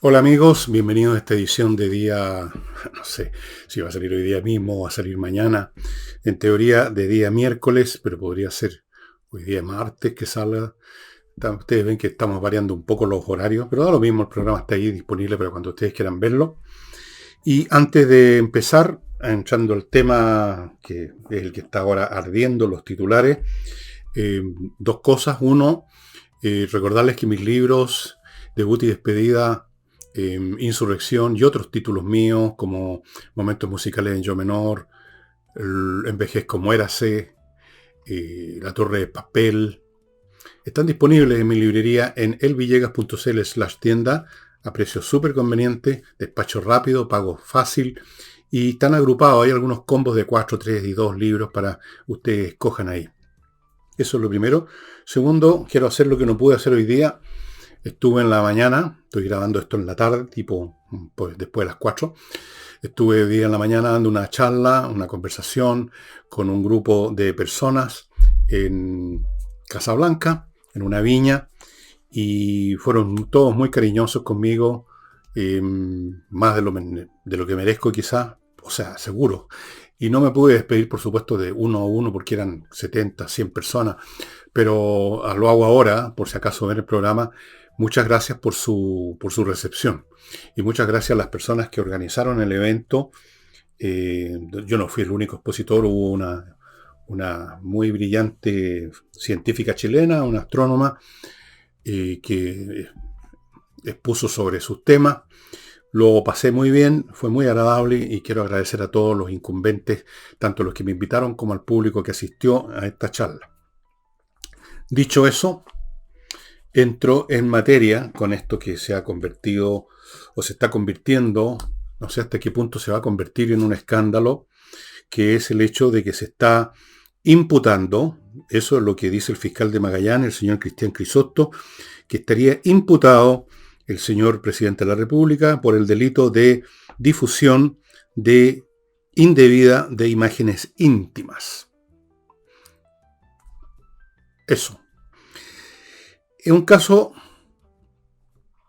Hola amigos, bienvenidos a esta edición de día, no sé si va a salir hoy día mismo o va a salir mañana, en teoría de día miércoles, pero podría ser hoy día martes que salga. Ustedes ven que estamos variando un poco los horarios, pero da lo mismo, el programa está ahí disponible para cuando ustedes quieran verlo. Y antes de empezar, entrando al tema que es el que está ahora ardiendo, los titulares, eh, dos cosas. Uno, recordarles que mis libros, Debut y Despedida, Insurrección y otros títulos míos como Momentos Musicales en Yo Menor, Envejezco Muérase, La Torre de Papel, están disponibles en mi librería en elvillegas.cl/tienda a precio súper conveniente, despacho rápido, pago fácil y están agrupados. Hay algunos combos de 4, 3 y 2 libros para ustedes escojan ahí. Eso es lo primero. Segundo, quiero hacer lo que no pude hacer hoy día. Estuve en la mañana, estoy grabando esto en la tarde, tipo pues, después de las 4. Estuve hoy día en la mañana dando una charla, una conversación con un grupo de personas en Casablanca, en una viña, y fueron todos muy cariñosos conmigo, más de lo que merezco quizás, o sea, seguro. Y no me pude despedir, por supuesto, de uno a uno, porque eran 70, 100 personas, pero lo hago ahora, por si acaso ven el programa. Muchas gracias por su recepción. Y muchas gracias a las personas que organizaron el evento. Yo no fui el único expositor, hubo una muy brillante científica chilena, una astrónoma, que expuso sobre sus temas. Lo pasé muy bien, fue muy agradable y quiero agradecer a todos los incumbentes, tanto los que me invitaron como al público que asistió a esta charla. Dicho eso, entro en materia con esto que se ha convertido o se está convirtiendo, no sé hasta qué punto se va a convertir en un escándalo, que es el hecho de que se está imputando, eso es lo que dice el fiscal de Magallanes, el señor Cristian Crisotto, que estaría imputado el señor presidente de la República por el delito de difusión de indebida de imágenes íntimas. Eso. Es un caso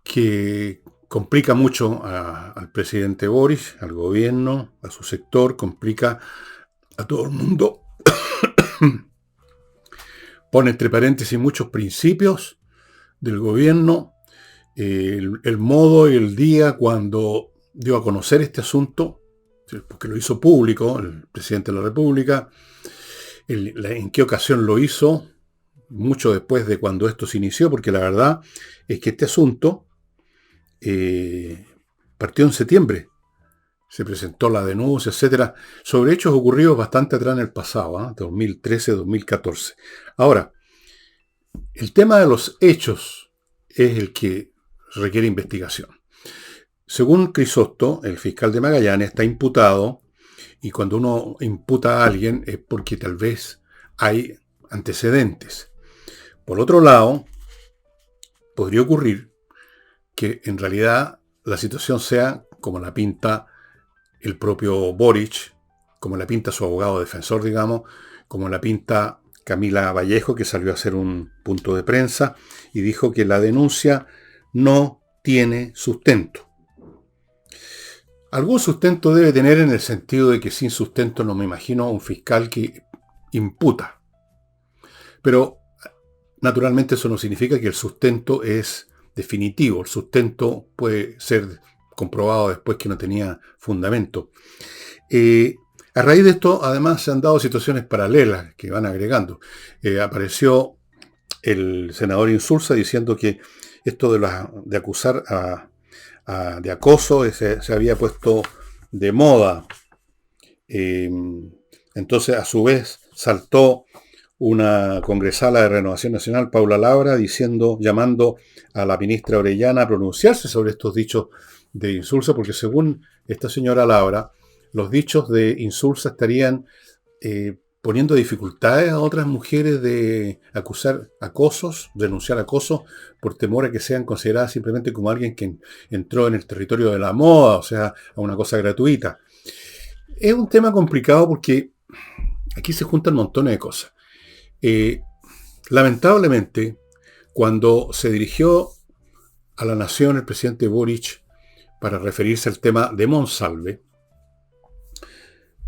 que complica mucho al presidente Boris, al gobierno, a su sector, complica a todo el mundo. Pone entre paréntesis muchos principios del gobierno, el modo y el día cuando dio a conocer este asunto, porque lo hizo público el presidente de la República, en qué ocasión lo hizo, mucho después de cuando esto se inició, porque la verdad es que este asunto partió en septiembre. Se presentó la denuncia, etcétera, sobre hechos ocurridos bastante atrás en el pasado, 2013, 2014. Ahora, el tema de los hechos es el que requiere investigación. Según Crisotto, el fiscal de Magallanes está imputado, y cuando uno imputa a alguien es porque tal vez hay antecedentes. Por otro lado, podría ocurrir que en realidad la situación sea como la pinta el propio Boric, como la pinta su abogado defensor, digamos, como la pinta Camila Vallejo, que salió a hacer un punto de prensa y dijo que la denuncia no tiene sustento. Algún sustento debe tener, en el sentido de que sin sustento no me imagino un fiscal que imputa. Pero naturalmente eso no significa que el sustento es definitivo. El sustento puede ser comprobado después que no tenía fundamento. A raíz de esto, además, se han dado situaciones paralelas que van agregando. Apareció el senador Insulza diciendo que esto de acusar de acoso se había puesto de moda. Entonces, a su vez, saltó una congresala de Renovación Nacional, Paula Labra, llamando a la ministra Orellana a pronunciarse sobre estos dichos de Insulza, porque según esta señora Labra, los dichos de Insulza estarían poniendo dificultades a otras mujeres de acusar acosos, denunciar acosos, por temor a que sean consideradas simplemente como alguien que entró en el territorio de la moda, o sea, a una cosa gratuita. Es un tema complicado porque aquí se juntan montones de cosas. Lamentablemente, cuando se dirigió a la nación el presidente Boric para referirse al tema de Monsalve,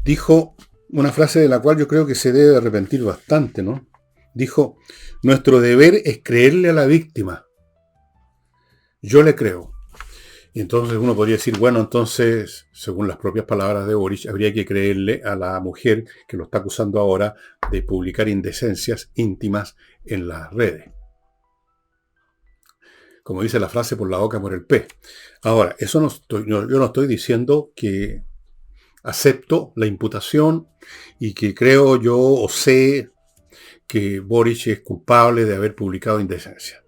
dijo una frase de la cual yo creo que se debe arrepentir bastante, ¿no? Dijo, nuestro deber es creerle a la víctima. Yo le creo. Y entonces uno podría decir, bueno, entonces, según las propias palabras de Boric, habría que creerle a la mujer que lo está acusando ahora de publicar indecencias íntimas en las redes. Como dice la frase, por la boca muere el pez. Ahora, yo no estoy diciendo que acepto la imputación y que creo yo o sé que Boric es culpable de haber publicado indecencia.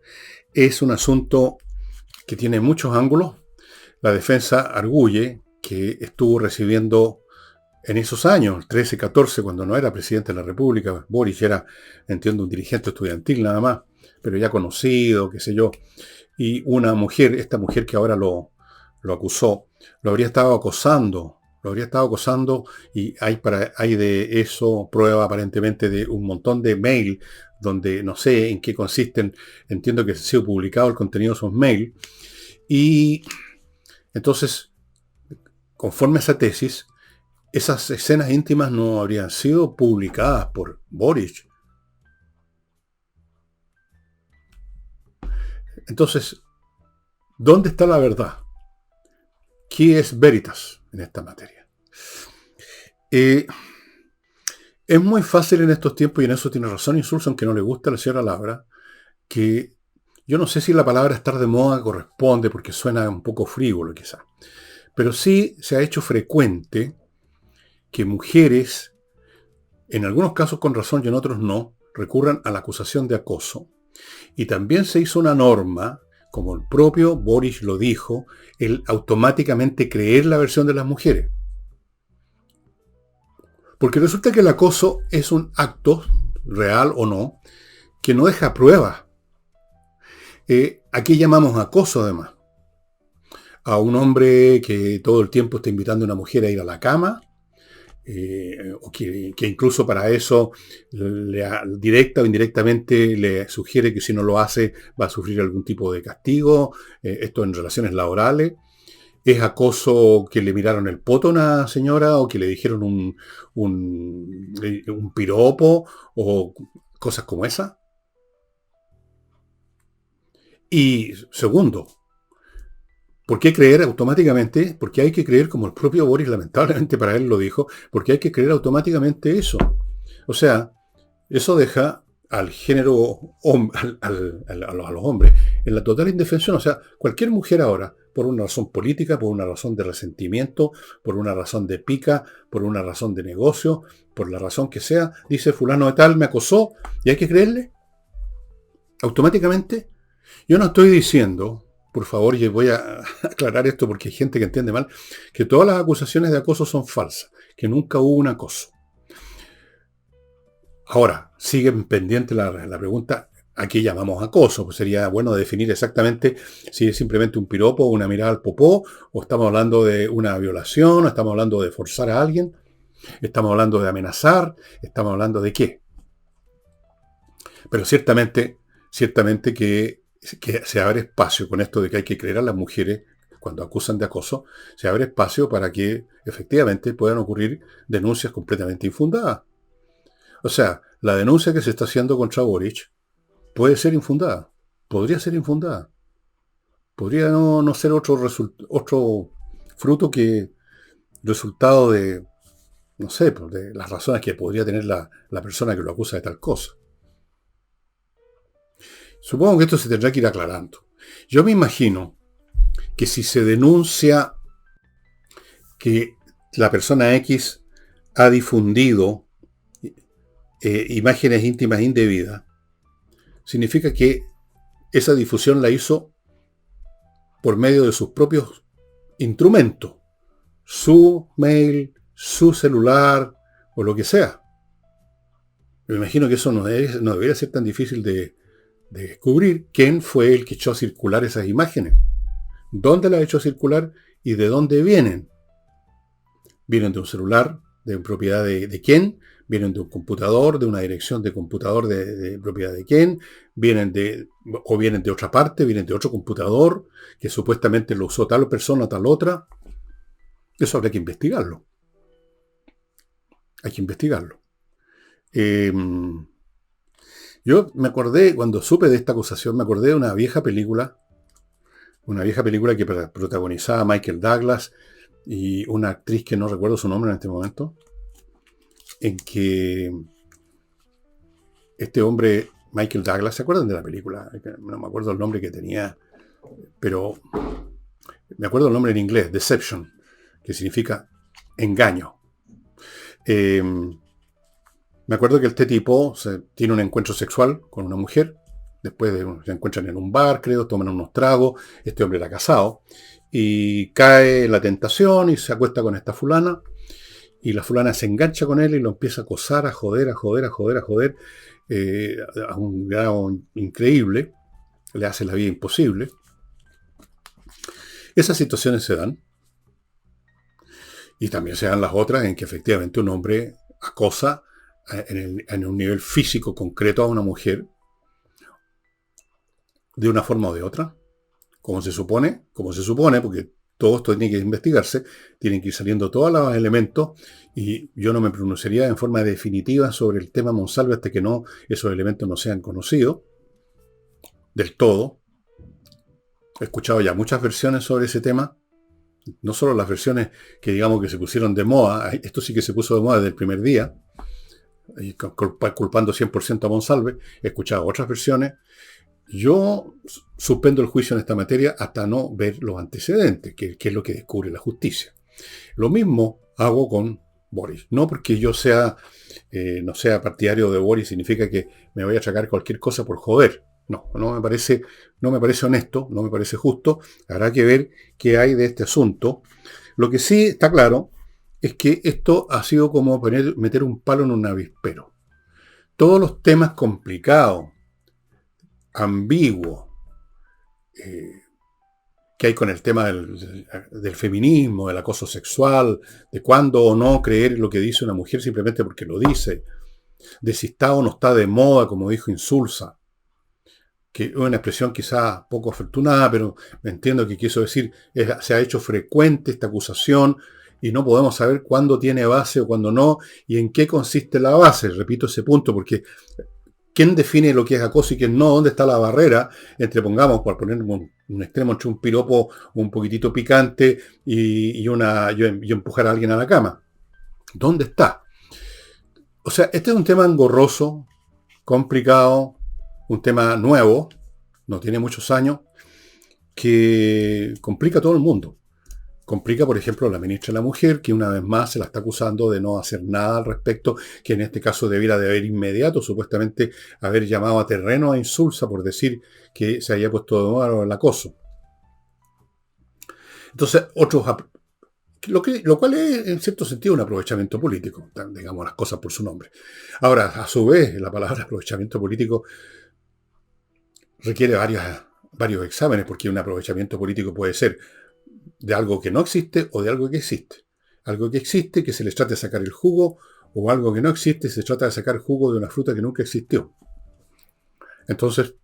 Es un asunto que tiene muchos ángulos. La defensa arguye que estuvo recibiendo en esos años, 13, 14, cuando no era presidente de la República, Boric era, entiendo, un dirigente estudiantil nada más, pero ya conocido, qué sé yo, y una mujer, esta mujer que ahora lo acusó, lo habría estado acosando y hay de eso prueba aparentemente de un montón de mail donde no sé en qué consisten, entiendo que ha sido publicado el contenido de esos mails, y entonces, conforme a esa tesis, esas escenas íntimas no habrían sido publicadas por Boric. Entonces, ¿dónde está la verdad? ¿Qué es veritas en esta materia? Es muy fácil en estos tiempos, y en eso tiene razón Insulza, aunque no le gusta a la señora Laura, que yo no sé si la palabra estar de moda corresponde, porque suena un poco frívolo quizá, pero sí se ha hecho frecuente que mujeres, en algunos casos con razón y en otros no, recurran a la acusación de acoso. Y también se hizo una norma, como el propio Boric lo dijo, el automáticamente creer la versión de las mujeres. Porque resulta que el acoso es un acto, real o no, que no deja pruebas. Aquí llamamos acoso además a un hombre que todo el tiempo está invitando a una mujer a ir a la cama, o que incluso para eso directa o indirectamente le sugiere que si no lo hace va a sufrir algún tipo de castigo, esto en relaciones laborales. Es acoso que le miraron el poto a una señora o que le dijeron un piropo o cosas como esa. Y segundo, ¿por qué creer automáticamente? Porque hay que creer, como el propio Boris lamentablemente para él lo dijo, porque hay que creer automáticamente eso. O sea, eso deja al género, a los hombres, en la total indefensión. O sea, cualquier mujer ahora, por una razón política, por una razón de resentimiento, por una razón de pica, por una razón de negocio, por la razón que sea, dice fulano de tal me acosó y hay que creerle automáticamente. Yo no estoy diciendo, por favor, y voy a aclarar esto porque hay gente que entiende mal, que todas las acusaciones de acoso son falsas, que nunca hubo un acoso. Ahora, sigue pendiente la pregunta, ¿a qué llamamos acoso? Pues sería bueno definir exactamente si es simplemente un piropo, una mirada al popó, o estamos hablando de una violación, o estamos hablando de forzar a alguien, estamos hablando de amenazar, estamos hablando de qué. Pero ciertamente que se abre espacio con esto de que hay que creer a las mujeres cuando acusan de acoso, se abre espacio para que efectivamente puedan ocurrir denuncias completamente infundadas. O sea, la denuncia que se está haciendo contra Boric puede ser infundada, podría ser infundada, podría no ser otro fruto que resultado de, no sé, de las razones que podría tener la persona que lo acusa de tal cosa. Supongo que esto se tendrá que ir aclarando. Yo me imagino que si se denuncia que la persona X ha difundido imágenes íntimas indebidas, significa que esa difusión la hizo por medio de sus propios instrumentos, su mail, su celular o lo que sea. Me imagino que eso no debería ser tan difícil de descubrir quién fue el que echó a circular esas imágenes, dónde las echó a circular y de dónde vienen. Vienen de un celular, de propiedad de quién, vienen de un computador, de una dirección de computador de propiedad de quién, vienen de otra parte, vienen de otro computador, que supuestamente lo usó tal persona o tal otra. Eso habría que investigarlo. Hay que investigarlo. Eh, yo me acordé, cuando supe de esta acusación, me acordé de una vieja película que protagonizaba Michael Douglas y una actriz que no recuerdo su nombre en este momento, en que este hombre, Michael Douglas, ¿se acuerdan de la película? No me acuerdo el nombre que tenía, pero me acuerdo el nombre en inglés, Deception, que significa engaño. Me acuerdo que este tipo tiene un encuentro sexual con una mujer, después se encuentran en un bar, creo, toman unos tragos, este hombre era casado, y cae en la tentación y se acuesta con esta fulana, y la fulana se engancha con él y lo empieza a acosar, a joder, a un grado increíble, le hace la vida imposible. Esas situaciones se dan, y también se dan las otras en que efectivamente un hombre acosa en un nivel físico concreto a una mujer de una forma o de otra, como se supone, porque todo esto tiene que investigarse, tienen que ir saliendo todos los elementos, y yo no me pronunciaría en forma definitiva sobre el tema Monsalve hasta que esos elementos no sean conocidos del todo. He escuchado ya muchas versiones sobre ese tema, no solo las versiones que digamos que se pusieron de moda, esto sí que se puso de moda desde el primer día, culpando 100% a Monsalve. He escuchado otras versiones. Yo suspendo el juicio en esta materia hasta no ver los antecedentes, que es lo que descubre la justicia. Lo mismo hago con Boris. No porque yo no sea partidario de Boris significa que me voy a achacar cualquier cosa por joder. No me parece honesto, no me parece justo. Habrá que ver qué hay de este asunto. Lo que sí está claro es que esto ha sido como meter un palo en un avispero. Todos los temas complicados, ambiguos, que hay con el tema del feminismo, del acoso sexual, de cuándo o no creer lo que dice una mujer simplemente porque lo dice, de si está o no está de moda, como dijo Insulza, que es una expresión quizá poco afortunada, pero entiendo que quiso decir, se ha hecho frecuente esta acusación y no podemos saber cuándo tiene base o cuándo no, y en qué consiste la base. Repito ese punto, porque ¿quién define lo que es acoso y quién no? ¿Dónde está la barrera entre, pongamos, por poner un extremo, entre un piropo un poquitito picante y empujar a alguien a la cama? ¿Dónde está? O sea, este es un tema engorroso, complicado, un tema nuevo, no tiene muchos años, que complica a todo el mundo. Complica, por ejemplo, a la ministra de la Mujer, que una vez más se la está acusando de no hacer nada al respecto, que en este caso debiera de haber inmediato, supuestamente, haber llamado a terreno a Insulza por decir que se había puesto de moda el acoso. Entonces, lo cual es, en cierto sentido, un aprovechamiento político, digamos las cosas por su nombre. Ahora, a su vez, la palabra aprovechamiento político requiere varios exámenes, porque un aprovechamiento político puede ser de algo que no existe o de algo que existe. Algo que existe, que se les trata de sacar el jugo, o algo que no existe, se trata de sacar jugo de una fruta que nunca existió. Entonces,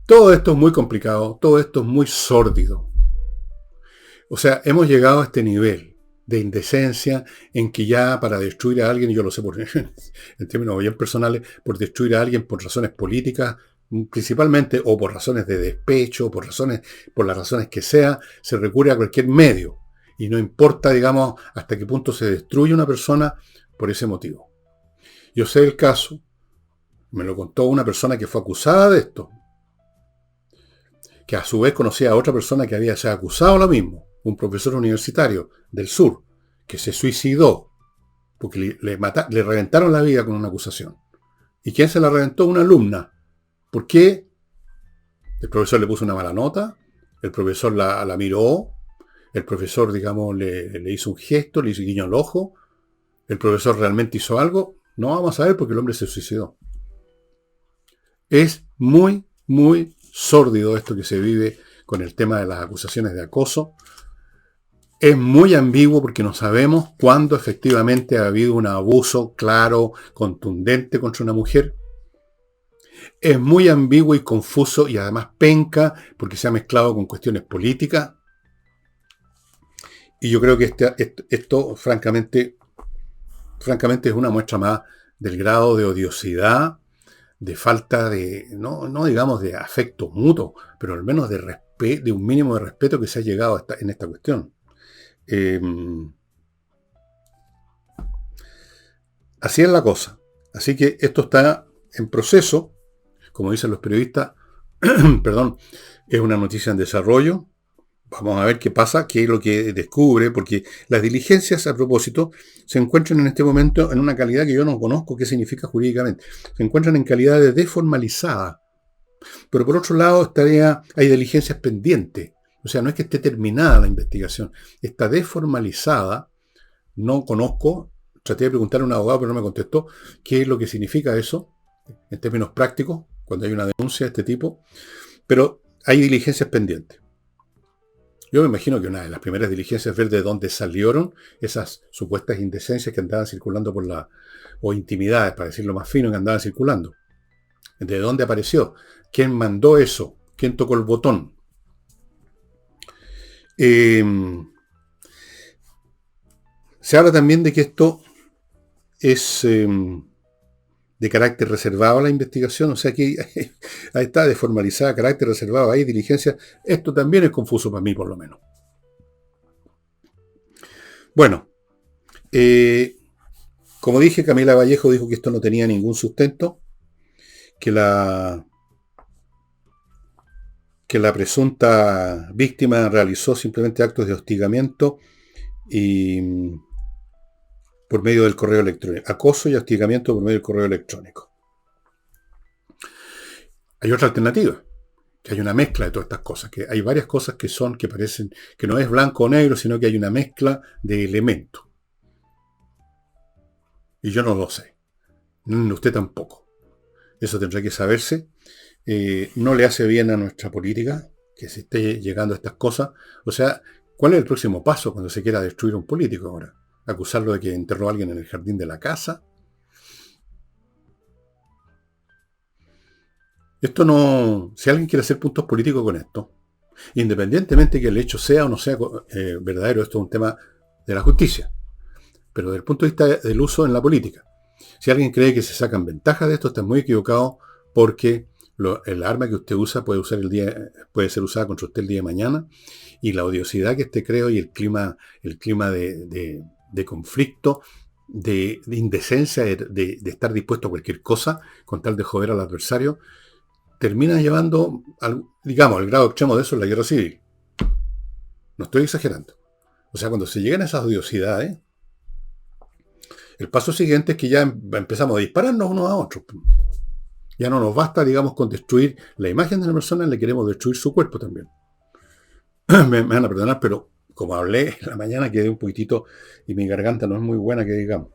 todo esto es muy complicado, todo esto es muy sórdido. O sea, hemos llegado a este nivel de indecencia en que ya para destruir a alguien, y yo lo sé en términos bien personales, por destruir a alguien por razones políticas, principalmente, o por razones de despecho, por las razones que sea, se recurre a cualquier medio. Y no importa, digamos, hasta qué punto se destruye una persona por ese motivo. Yo sé el caso, me lo contó una persona que fue acusada de esto, que a su vez conocía a otra persona que había sido acusado lo mismo, un profesor universitario del sur, que se suicidó, porque le reventaron la vida con una acusación. ¿Y quién se la reventó? Una alumna. ¿Por qué? El profesor le puso una mala nota, el profesor la miró, el profesor, digamos, le hizo un gesto, le hizo guiño al ojo, el profesor realmente hizo algo. No vamos a ver porque el hombre se suicidó. Es muy, muy sórdido esto que se vive con el tema de las acusaciones de acoso. Es muy ambiguo porque no sabemos cuándo efectivamente ha habido un abuso claro, contundente contra una mujer. Es muy ambiguo y confuso y además penca porque se ha mezclado con cuestiones políticas. Y yo creo que esto francamente es una muestra más del grado de odiosidad, de falta de, no digamos de afecto mutuo, pero al menos de un mínimo de respeto que se ha llegado en esta cuestión. Así es la cosa. Así que esto está en proceso, como dicen los periodistas, perdón, es una noticia en desarrollo. Vamos a ver qué pasa, qué es lo que descubre, porque las diligencias, a propósito, se encuentran en este momento en una calidad que yo no conozco qué significa jurídicamente. Se encuentran en calidad de desformalizada. Pero por otro lado, hay diligencias pendientes. O sea, no es que esté terminada la investigación, está desformalizada. No conozco, traté de preguntarle a un abogado, pero no me contestó qué es lo que significa eso, en términos prácticos, cuando hay una denuncia de este tipo. Pero hay diligencias pendientes. Yo me imagino que una de las primeras diligencias es ver de dónde salieron esas supuestas indecencias que andaban circulando o intimidades, para decirlo más fino, que andaban circulando. ¿De dónde apareció? ¿Quién mandó eso? ¿Quién tocó el botón? Se habla también de que esto es de carácter reservado a la investigación, o sea que ahí está desformalizada, carácter reservado, hay diligencia. Esto también es confuso para mí, por lo menos. Bueno, como dije, Camila Vallejo dijo que esto no tenía ningún sustento, que la presunta víctima realizó simplemente actos de hostigamiento y por medio del correo electrónico. Acoso y hostigamiento por medio del correo electrónico. Hay otra alternativa, que hay una mezcla de todas estas cosas, que hay varias cosas que parecen, que no es blanco o negro, sino que hay una mezcla de elementos. Y yo no lo sé. Usted tampoco. Eso tendrá que saberse. No le hace bien a nuestra política que se esté llegando a estas cosas. O sea, ¿cuál es el próximo paso cuando se quiera destruir a un político ahora? ¿Acusarlo de que enterró a alguien en el jardín de la casa? Esto no... Si alguien quiere hacer puntos políticos con esto, independientemente que el hecho sea o no sea verdadero, esto es un tema de la justicia. Pero desde el punto de vista del uso en la política. Si alguien cree que se sacan ventajas de esto, está muy equivocado, porque el arma que usted usa puede ser usada contra usted el día de mañana, y la odiosidad que este creo y el clima de conflicto, de indecencia, de estar dispuesto a cualquier cosa con tal de joder al adversario, termina llevando, digamos, el grado extremo de eso es la guerra civil. No estoy exagerando. O sea, cuando se llegan a esas odiosidades, el paso siguiente es que ya empezamos a dispararnos unos a otros. Ya no nos basta, digamos, con destruir la imagen de la persona, le queremos destruir su cuerpo también. Me van a perdonar, pero como hablé en la mañana quedé un poquitito y mi garganta no es muy buena, que digamos.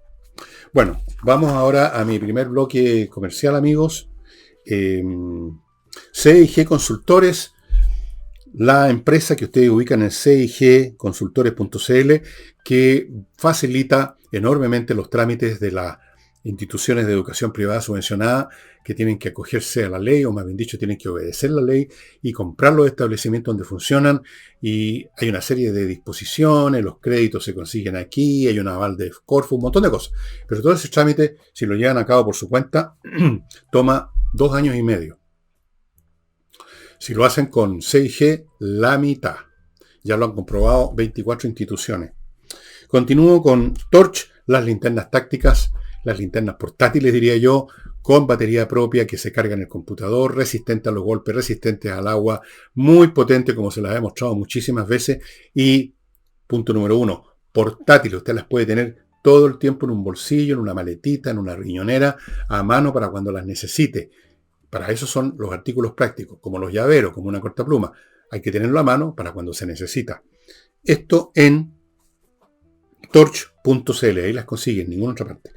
Bueno, vamos ahora a mi primer bloque comercial, amigos. CIG Consultores, la empresa que ustedes ubican en cigconsultores.cl, que facilita enormemente los trámites de las instituciones de educación privada subvencionada, que tienen que acogerse a la ley, o más bien dicho, tienen que obedecer la ley y comprar los establecimientos donde funcionan. Y hay una serie de disposiciones, los créditos se consiguen aquí, hay un aval de Corfo, un montón de cosas. Pero todo ese trámite, si lo llevan a cabo por su cuenta, toma 2 años y medio. Si lo hacen con CIG, la mitad. Ya lo han comprobado 24 instituciones. Continúo con Torch, las linternas tácticas, las linternas portátiles, diría yo, con batería propia que se carga en el computador, resistente a los golpes, resistentes al agua, muy potente, como se las he mostrado muchísimas veces. Y punto número 1, portátiles. Usted las puede tener todo el tiempo en un bolsillo, en una maletita, en una riñonera, a mano para cuando las necesite. Para eso son los artículos prácticos, como los llaveros, como una cortapluma. Hay que tenerlo a mano para cuando se necesita. Esto en torch.cl, ahí las consiguen en ninguna otra parte.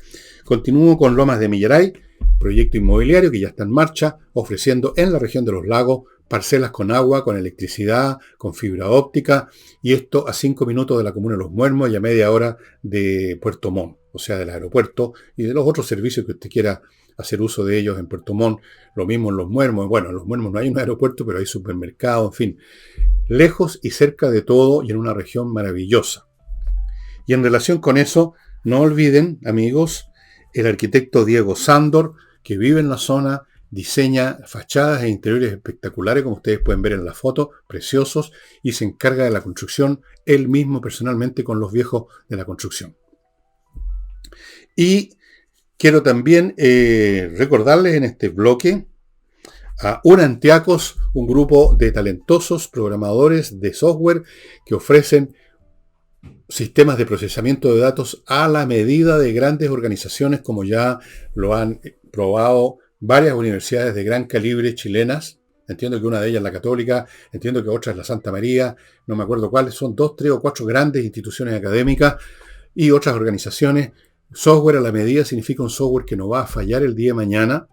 Continúo con Lomas de Millaray, proyecto inmobiliario que ya está en marcha, ofreciendo en la región de los lagos parcelas con agua, con electricidad, con fibra óptica, y esto a 5 minutos de la comuna de Los Muermos y a media hora de Puerto Montt, o sea, del aeropuerto y de los otros servicios que usted quiera hacer uso de ellos en Puerto Montt. Lo mismo en Los Muermos. Bueno, en Los Muermos no hay un aeropuerto, pero hay supermercado, en fin. Lejos y cerca de todo y en una región maravillosa. Y en relación con eso, no olviden, amigos, el arquitecto Diego Sándor, que vive en la zona, diseña fachadas e interiores espectaculares, como ustedes pueden ver en la foto, preciosos, y se encarga de la construcción él mismo personalmente con los viejos de la construcción. Y quiero también recordarles en este bloque a Unantiacos, un grupo de talentosos programadores de software que ofrecen sistemas de procesamiento de datos a la medida de grandes organizaciones, como ya lo han probado varias universidades de gran calibre chilenas. Entiendo que una de ellas es la Católica, entiendo que otra es la Santa María, no me acuerdo cuáles, son 2, 3 o 4 grandes instituciones académicas y otras organizaciones. Software a la medida significa un software que no va a fallar el día de mañana.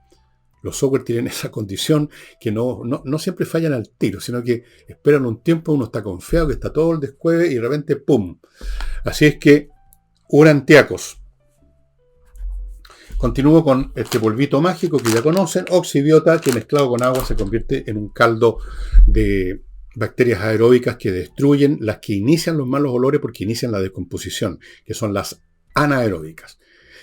Los software tienen esa condición que no siempre fallan al tiro, sino que esperan un tiempo, uno está confiado que está todo el descueve y de repente ¡pum! Así es que, Unantiacos. Continúo con este polvito mágico que ya conocen, Oxibiota, que mezclado con agua se convierte en un caldo de bacterias aeróbicas que destruyen las que inician los malos olores porque inician la descomposición, que son las anaeróbicas.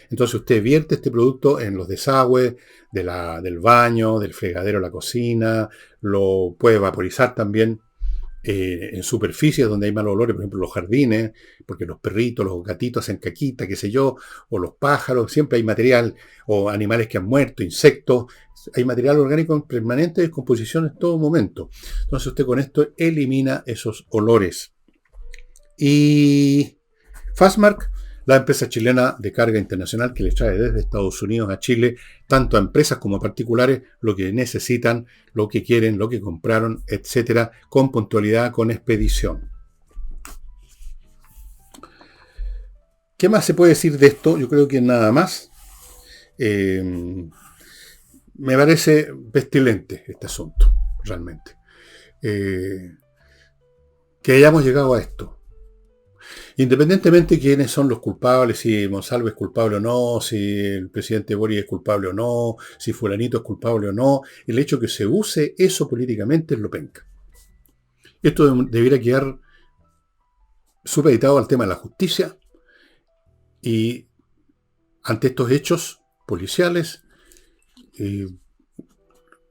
Entonces usted vierte este producto en los desagües del baño, del fregadero de la cocina, lo puede vaporizar también en superficies donde hay malos olores, por ejemplo los jardines, porque los perritos, los gatitos hacen caquita, qué sé yo, o los pájaros, siempre hay material, o animales que han muerto, insectos, hay material orgánico en permanente descomposición en todo momento. Entonces usted con esto elimina esos olores. Y Fastmark, la empresa chilena de carga internacional que les trae desde Estados Unidos a Chile, tanto a empresas como a particulares, lo que necesitan, lo que quieren, lo que compraron, etcétera, con puntualidad, con expedición. ¿Qué más se puede decir de esto? Yo creo que nada más. Me parece pestilente este asunto, realmente. Que hayamos llegado a esto. Independientemente de quiénes son los culpables, si Monsalve es culpable o no, si el presidente Boric es culpable o no, si fulanito es culpable o no, el hecho que se use eso políticamente es lo penca. Esto debiera quedar supeditado al tema de la justicia y ante estos hechos policiales,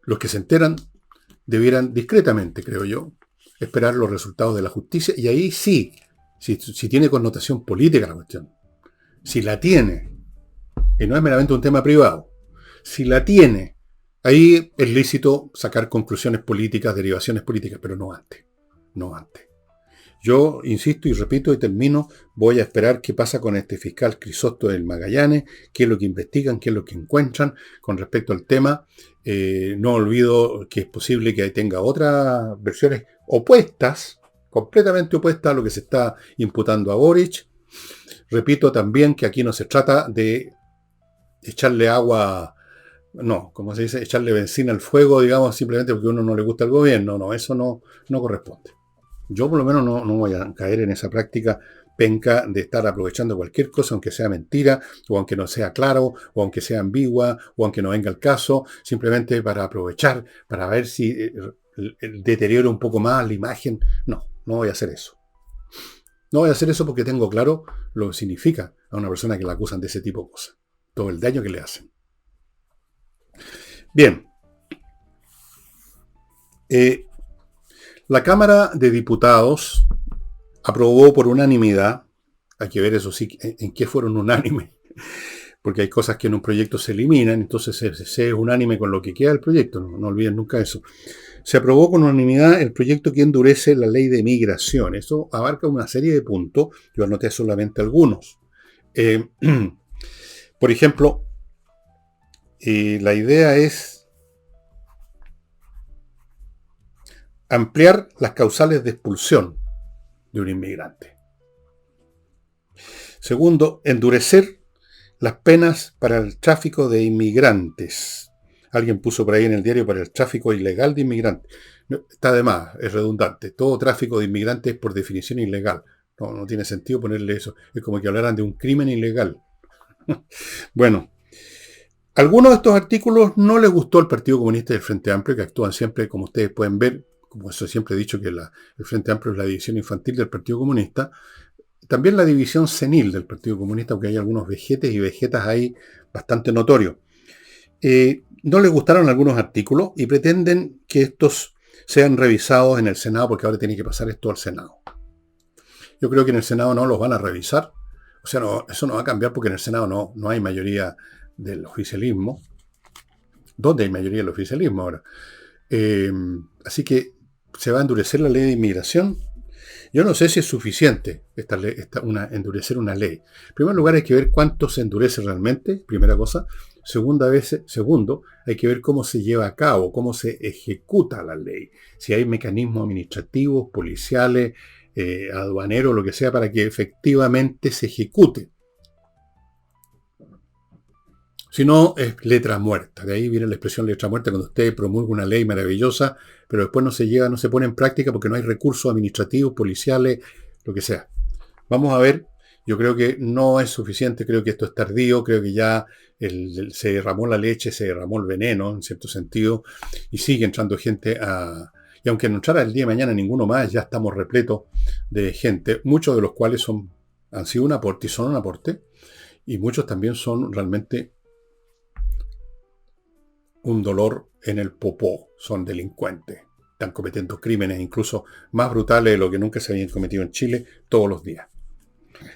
los que se enteran debieran discretamente, creo yo, esperar los resultados de la justicia y ahí sí, si tiene connotación política la cuestión, si la tiene, y no es meramente un tema privado, si la tiene, ahí es lícito sacar conclusiones políticas, derivaciones políticas, pero no antes, no antes. Yo insisto y repito y termino, voy a esperar qué pasa con este fiscal Crisóstomo del Magallanes, qué es lo que investigan, qué es lo que encuentran con respecto al tema. No olvido que es posible que tenga otras versiones opuestas, completamente opuesta a lo que se está imputando a Boric. Repito también que aquí no se trata de echarle agua, no, como se dice, echarle benzina al fuego, digamos, simplemente porque a uno no le gusta el gobierno. No, eso no corresponde. Yo por lo menos no voy a caer en esa práctica penca de estar aprovechando cualquier cosa, aunque sea mentira, o aunque no sea claro, o aunque sea ambigua, o aunque no venga el caso, simplemente para aprovechar, para ver si deteriora un poco más la imagen. No voy a hacer eso. No voy a hacer eso porque tengo claro lo que significa a una persona que la acusan de ese tipo de cosas. Todo el daño que le hacen. Bien. La Cámara de Diputados aprobó por unanimidad, hay que ver eso sí, en qué fueron unánimes, porque hay cosas que en un proyecto se eliminan, entonces se es unánime con lo que queda del proyecto, no olviden nunca eso. Se aprobó con unanimidad el proyecto que endurece la ley de migración. Eso abarca una serie de puntos, yo anoté solamente algunos. Por ejemplo, la idea es ampliar las causales de expulsión de un inmigrante. Segundo, endurecer las penas para el tráfico de inmigrantes. Alguien puso por ahí en el diario para el tráfico ilegal de inmigrantes. No, está de más, es redundante. Todo tráfico de inmigrantes es por definición ilegal. No, no tiene sentido ponerle eso. Es como que hablaran de un crimen ilegal. Bueno, algunos de estos artículos no les gustó al Partido Comunista y al Frente Amplio, que actúan siempre, como ustedes pueden ver, como eso siempre he dicho que el Frente Amplio es la división infantil del Partido Comunista, también la división senil del Partido Comunista, porque hay algunos vejetes y vejetas ahí bastante notorios. No les gustaron algunos artículos y pretenden que estos sean revisados en el Senado, porque ahora tiene que pasar esto al Senado. Yo creo que en el Senado no los van a revisar. O sea, no, eso no va a cambiar porque en el Senado no hay mayoría del oficialismo. ¿Dónde hay mayoría del oficialismo ahora? Así que se va a endurecer la ley de inmigración. Yo no sé si es suficiente endurecer una ley. En primer lugar, hay que ver cuánto se endurece realmente, primera cosa. Segundo, hay que ver cómo se lleva a cabo, cómo se ejecuta la ley. Si hay mecanismos administrativos, policiales, aduaneros, lo que sea, para que efectivamente se ejecute. Si no, es letra muerta. De ahí viene la expresión letra muerta cuando usted promulga una ley maravillosa, pero después no se pone en práctica porque no hay recursos administrativos, policiales, lo que sea. Vamos a ver. Yo creo que no es suficiente, creo que esto es tardío, creo que ya se derramó la leche, se derramó el veneno, en cierto sentido, y sigue entrando gente Y aunque no entrara el día de mañana ninguno más, ya estamos repletos de gente, muchos de los cuales han sido un aporte y son un aporte, y muchos también son realmente un dolor en el popó, son delincuentes, están cometiendo crímenes incluso más brutales de lo que nunca se habían cometido en Chile todos los días.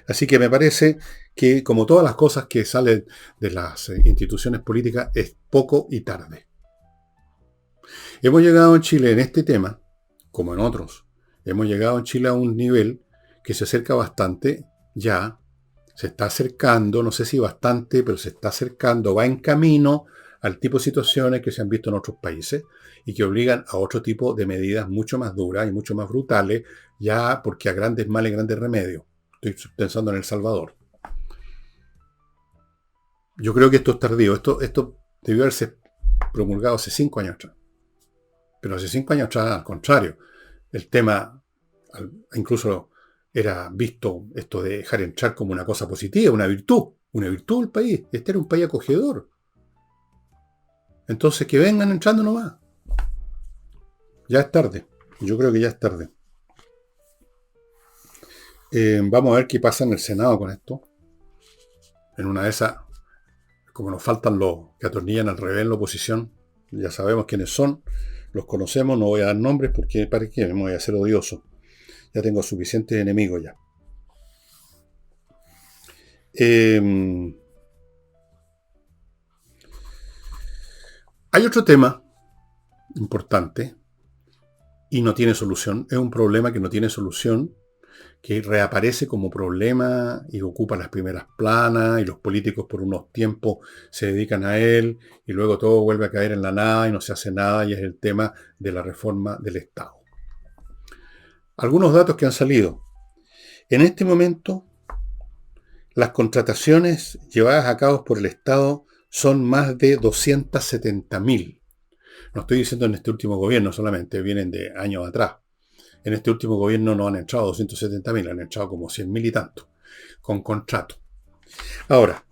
Así que me parece que, como todas las cosas que salen de las instituciones políticas, es poco y tarde. Hemos llegado en Chile en este tema, como en otros, hemos llegado en Chile a un nivel que se acerca bastante, ya, se está acercando, no sé si bastante, pero se está acercando, va en camino al tipo de situaciones que se han visto en otros países y que obligan a otro tipo de medidas mucho más duras y mucho más brutales, ya porque a grandes males, grandes remedios. Estoy pensando en El Salvador. Yo creo que esto es tardío. Esto debió haberse promulgado hace 5 años atrás. Pero hace 5 años atrás, al contrario, el tema incluso era visto esto de dejar entrar como una cosa positiva, una virtud del país. Este era un país acogedor. Entonces que vengan entrando nomás. Ya es tarde. Yo creo que ya es tarde. Vamos a ver qué pasa en el Senado con esto. En una de esas, como nos faltan los que atornillan al revés en la oposición, ya sabemos quiénes son, los conocemos, no voy a dar nombres porque para qué me voy a hacer odioso. Ya tengo suficientes enemigos ya. Hay otro tema importante y no tiene solución. Es un problema que no tiene solución, que reaparece como problema y ocupa las primeras planas y los políticos por unos tiempos se dedican a él y luego todo vuelve a caer en la nada y no se hace nada, y es el tema de la reforma del Estado. Algunos datos que han salido. En este momento, las contrataciones llevadas a cabo por el Estado son más de 270.000. No estoy diciendo en este último gobierno solamente, vienen de años atrás. En este último gobierno no han entrado 270.000, han entrado como 100.000 y tanto, con contrato. Ahora,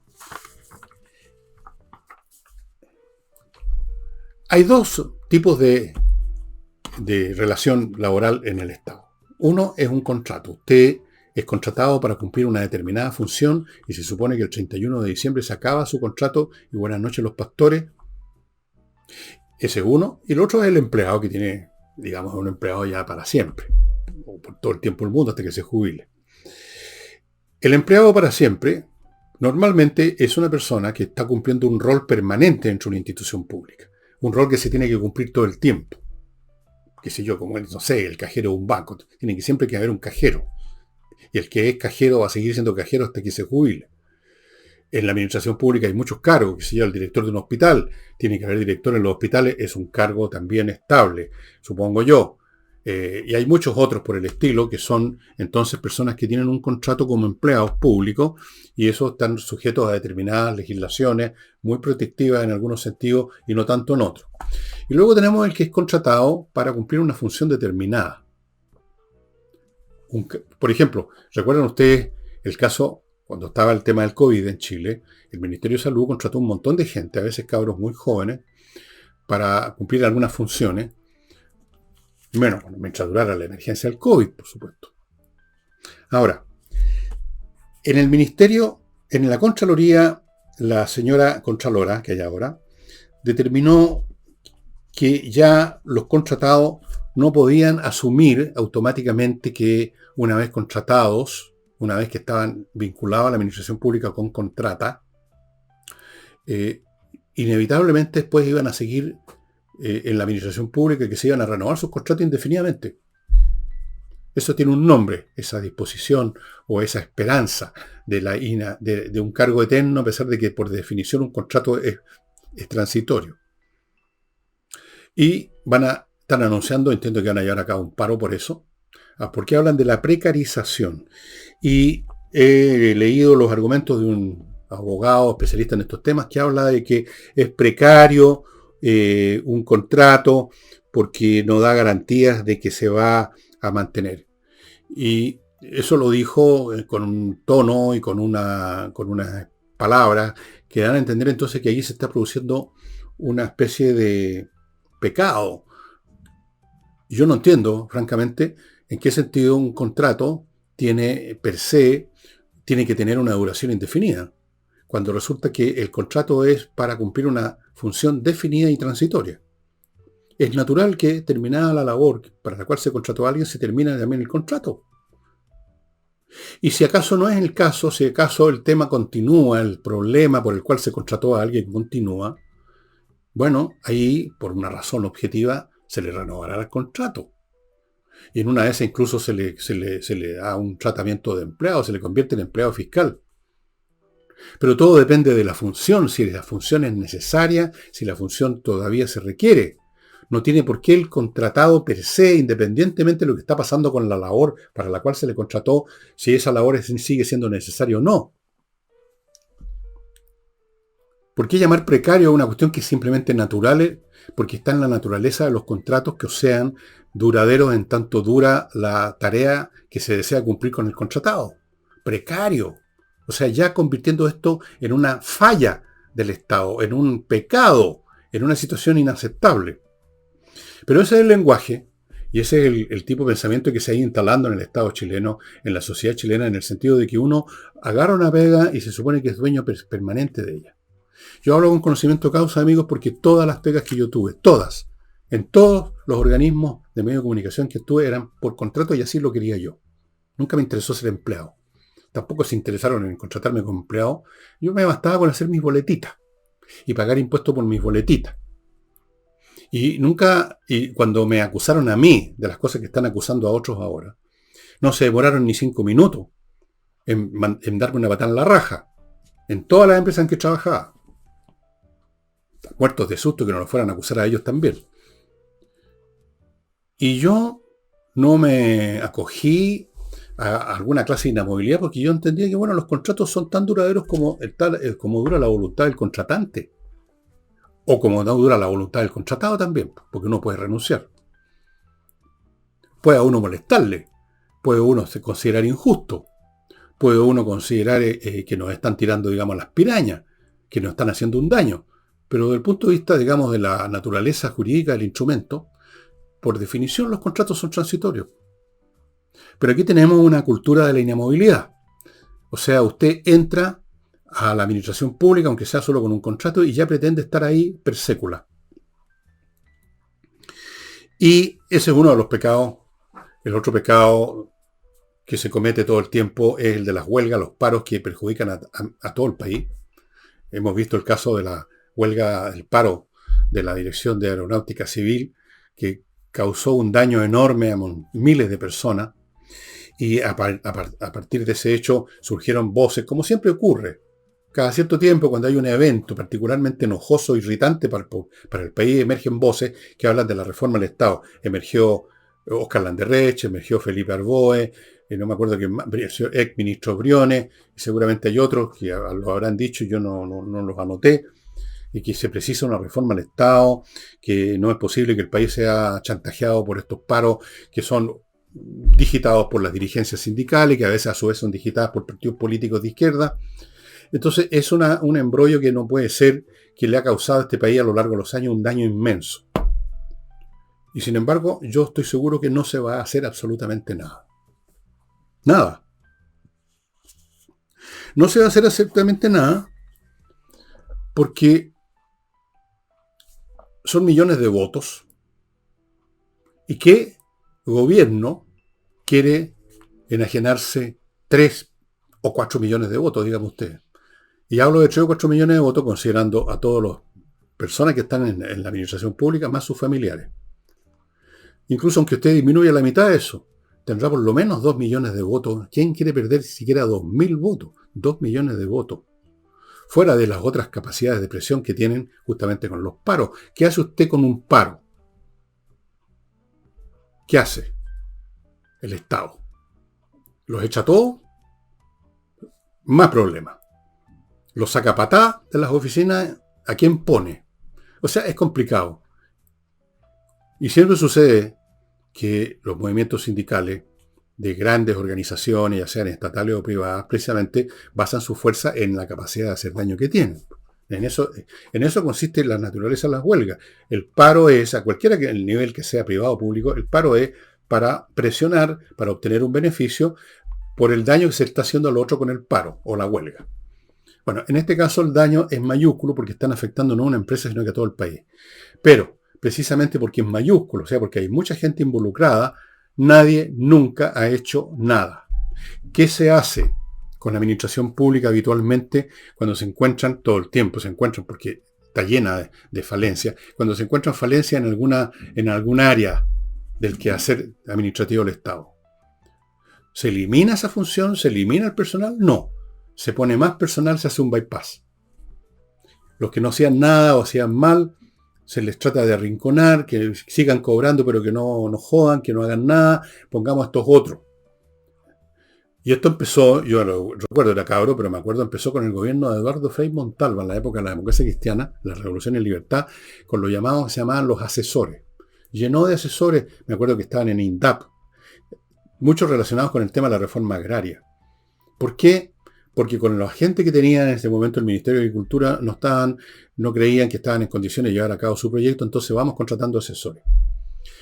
hay dos tipos de relación laboral en el Estado. Uno es un contrato. Usted es contratado para cumplir una determinada función y se supone que el 31 de diciembre se acaba su contrato y buenas noches los pastores. Ese es uno. Y el otro es el empleado que tiene, digamos, un empleado ya para siempre, o por todo el tiempo del mundo hasta que se jubile. El empleado para siempre normalmente es una persona que está cumpliendo un rol permanente dentro de una institución pública. Un rol que se tiene que cumplir todo el tiempo. Qué sé yo, como, no sé, el cajero de un banco. Tiene que siempre que haber un cajero. Y el que es cajero va a seguir siendo cajero hasta que se jubile. En la administración pública hay muchos cargos, que si el director de un hospital, tiene que haber director en los hospitales, es un cargo también estable, supongo yo. Y hay muchos otros por el estilo que son entonces personas que tienen un contrato como empleados públicos y esos están sujetos a determinadas legislaciones muy protectivas en algunos sentidos y no tanto en otros. Y luego tenemos el que es contratado para cumplir una función determinada. Por ejemplo, ¿recuerdan ustedes el caso cuando estaba el tema del COVID en Chile? El Ministerio de Salud contrató un montón de gente, a veces cabros muy jóvenes, para cumplir algunas funciones. Bueno, mientras durara la emergencia del COVID, por supuesto. Ahora, en el ministerio, en la Contraloría, la señora Contralora, que hay ahora, determinó que ya los contratados no podían asumir automáticamente que una vez contratados, una vez que estaban vinculados a la administración pública con contrata, inevitablemente después iban a seguir en la administración pública y que se iban a renovar sus contratos indefinidamente. Eso tiene un nombre, esa disposición o esa esperanza de un cargo eterno, a pesar de que por definición un contrato es transitorio. Y están anunciando, entiendo que van a llevar a cabo un paro por eso, porque hablan de la precarización. Y he leído los argumentos de un abogado especialista en estos temas que habla de que es precario un contrato porque no da garantías de que se va a mantener. Y eso lo dijo con un tono y con unas palabras que dan a entender entonces que allí se está produciendo una especie de pecado. Yo no entiendo, francamente, en qué sentido un contrato tiene per se tiene que tener una duración indefinida, cuando resulta que el contrato es para cumplir una función definida y transitoria. Es natural que terminada la labor para la cual se contrató a alguien, se termina también el contrato. Y si acaso no es el caso, si acaso el tema continúa, el problema por el cual se contrató a alguien continúa, bueno, ahí, por una razón objetiva, se le renovará el contrato. Y en una de esas incluso se le da un tratamiento de empleado, se le convierte en empleado fiscal. Pero todo depende de la función, si la función es necesaria, si la función todavía se requiere. No tiene por qué el contratado per se, independientemente de lo que está pasando con la labor para la cual se le contrató, si esa labor sigue siendo necesaria o no. ¿Por qué llamar precario a una cuestión que es simplemente natural? Porque está en la naturaleza de los contratos que sean duraderos en tanto dura la tarea que se desea cumplir con el contratado. Precario. O sea, ya convirtiendo esto en una falla del Estado, en un pecado, en una situación inaceptable. Pero ese es el lenguaje y ese es el tipo de pensamiento que se ha ido instalando en el Estado chileno, en la sociedad chilena, en el sentido de que uno agarra una pega y se supone que es dueño permanente de ella. Yo hablo con conocimiento de causa, amigos, porque todas las pegas que yo tuve, todas, en todos los organismos de medio de comunicación que tuve eran por contrato y así lo quería yo. Nunca me interesó ser empleado. Tampoco se interesaron en contratarme como empleado. Yo me bastaba con hacer mis boletitas y pagar impuestos por mis boletitas. Y cuando me acusaron a mí de las cosas que están acusando a otros ahora, no se demoraron ni 5 minutos en darme una patada en la raja. En todas las empresas en que trabajaba. Muertos de susto que no lo fueran a acusar a ellos también. Y yo no me acogí a alguna clase de inamovilidad porque yo entendía que, bueno, los contratos son tan duraderos como dura la voluntad del contratante. O como no dura la voluntad del contratado también, porque uno puede renunciar. Puede a uno molestarle, puede uno considerar injusto, puede uno considerar que nos están tirando, digamos, las pirañas, que nos están haciendo un daño. Pero desde el punto de vista, digamos, de la naturaleza jurídica del instrumento, por definición los contratos son transitorios. Pero aquí tenemos una cultura de la inamovilidad. O sea, usted entra a la administración pública, aunque sea solo con un contrato, y ya pretende estar ahí per sécula. Y ese es uno de los pecados. El otro pecado que se comete todo el tiempo es el de las huelgas, los paros que perjudican a todo el país. Hemos visto el caso de la huelga, el paro de la Dirección de Aeronáutica Civil, que causó un daño enorme a miles de personas. Y a partir de ese hecho surgieron voces, como siempre ocurre. Cada cierto tiempo, cuando hay un evento particularmente enojoso, irritante para el país, emergen voces que hablan de la reforma del Estado. Emergió Oscar Landerreche, emergió Felipe Arboe, no me acuerdo quién más, ex ministro Briones, y seguramente hay otros que lo habrán dicho, yo no los anoté, y que se precisa una reforma al Estado, que no es posible que el país sea chantajeado por estos paros que son digitados por las dirigencias sindicales, que a veces a su vez son digitadas por partidos políticos de izquierda. Entonces es un embrollo que no puede ser, que le ha causado a este país a lo largo de los años un daño inmenso. Y sin embargo, yo estoy seguro que no se va a hacer absolutamente nada. Nada. No se va a hacer absolutamente nada porque son millones de votos. ¿Y qué gobierno quiere enajenarse 3 o 4 millones de votos, dígame usted? Y hablo de 3 o 4 millones de votos considerando a todas las personas que están en la administración pública más sus familiares. Incluso aunque usted disminuya la mitad de eso, tendrá por lo menos 2 millones de votos. ¿Quién quiere perder siquiera 2.000 votos? 2 millones de votos. Fuera de las otras capacidades de presión que tienen justamente con los paros. ¿Qué hace usted con un paro? ¿Qué hace el Estado? ¿Los echa todos? Más problemas. ¿Los saca a patá de las oficinas? ¿A quién pone? O sea, es complicado. Y siempre sucede que los movimientos sindicales de grandes organizaciones, ya sean estatales o privadas, precisamente basan su fuerza en la capacidad de hacer daño que tienen. En eso consiste la naturaleza de las huelgas. El paro es, a cualquiera que el nivel que sea privado o público, el paro es para presionar, para obtener un beneficio por el daño que se está haciendo al otro con el paro o la huelga. Bueno, en este caso el daño es mayúsculo porque están afectando no a una empresa, sino que a todo el país. Pero, precisamente porque es mayúsculo, o sea, porque hay mucha gente involucrada, nadie nunca ha hecho nada. ¿Qué se hace con la administración pública habitualmente cuando se encuentran, todo el tiempo se encuentran, porque está llena de falencias, cuando se encuentran falencias en algún área del quehacer administrativo del Estado? ¿Se elimina esa función? ¿Se elimina el personal? No. Se pone más personal, se hace un bypass. Los que no hacían nada o hacían mal, se les trata de arrinconar, que sigan cobrando, pero que no jodan, que no hagan nada, pongamos a estos otros. Y esto empezó, yo lo recuerdo, era cabro, pero me acuerdo, empezó con el gobierno de Eduardo Frei Montalva, en la época de la democracia cristiana, la revolución y libertad, con los llamados que se llamaban los asesores. Llenó de asesores, me acuerdo que estaban en INDAP, muchos relacionados con el tema de la reforma agraria. ¿Por qué? Porque con la gente que tenía en ese momento el Ministerio de Agricultura no creían que estaban en condiciones de llevar a cabo su proyecto, entonces vamos contratando asesores.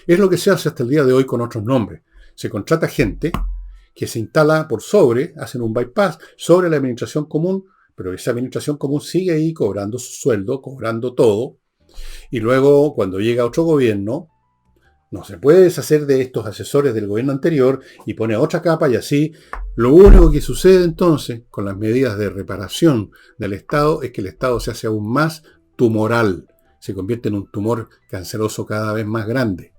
Es lo que se hace hasta el día de hoy con otros nombres. Se contrata gente que se instala por sobre, hacen un bypass sobre la administración común, pero esa administración común sigue ahí cobrando su sueldo, cobrando todo, y luego cuando llega otro gobierno, no se puede deshacer de estos asesores del gobierno anterior y pone otra capa y así. Lo único que sucede entonces con las medidas de reparación del Estado es que el Estado se hace aún más tumoral, se convierte en un tumor canceroso cada vez más grande.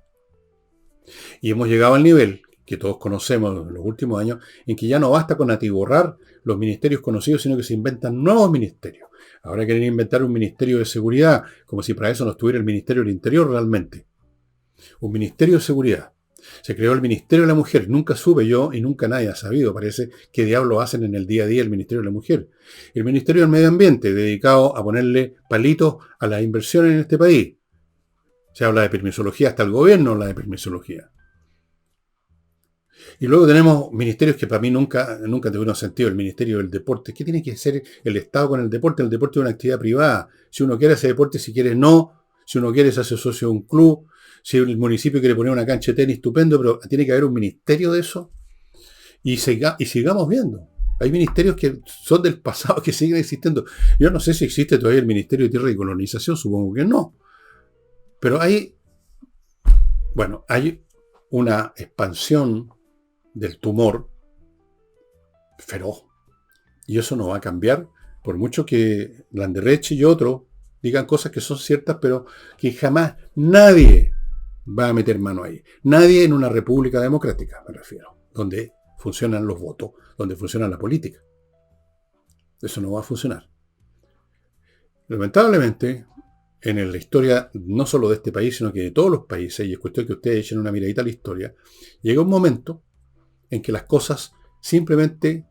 Y hemos llegado al nivel que todos conocemos en los últimos años, en que ya no basta con atiborrar los ministerios conocidos, sino que se inventan nuevos ministerios. Ahora quieren inventar un ministerio de seguridad, como si para eso no estuviera el Ministerio del Interior realmente. Un ministerio de seguridad. Se creó el Ministerio de la Mujer. Nunca supe yo y nunca nadie ha sabido, parece, qué diablos hacen en el día a día el Ministerio de la Mujer. El Ministerio del Medio Ambiente, dedicado a ponerle palitos a las inversiones en este país. Se habla de permisología, hasta el gobierno habla de permisología. Y luego tenemos ministerios que para mí nunca tuvieron sentido. El Ministerio del Deporte. ¿Qué tiene que hacer el Estado con el deporte? El deporte es una actividad privada. Si uno quiere hacer deporte, si quiere no. Si uno quiere se hace socio de un club. Si el municipio quiere poner una cancha de tenis, estupendo, pero tiene que haber un ministerio de eso. Y sigamos viendo. Hay ministerios que son del pasado, que siguen existiendo. Yo no sé si existe todavía el Ministerio de Tierra y Colonización, supongo que no. Pero hay una expansión del tumor feroz. Y eso no va a cambiar, por mucho que Landerreche y otros digan cosas que son ciertas, pero que jamás nadie va a meter mano ahí. Nadie en una república democrática, me refiero, donde funcionan los votos, donde funciona la política. Eso no va a funcionar. Lamentablemente, en la historia no solo de este país, sino que de todos los países, y es cuestión que ustedes echen una miradita a la historia, llega un momento en que las cosas simplemente,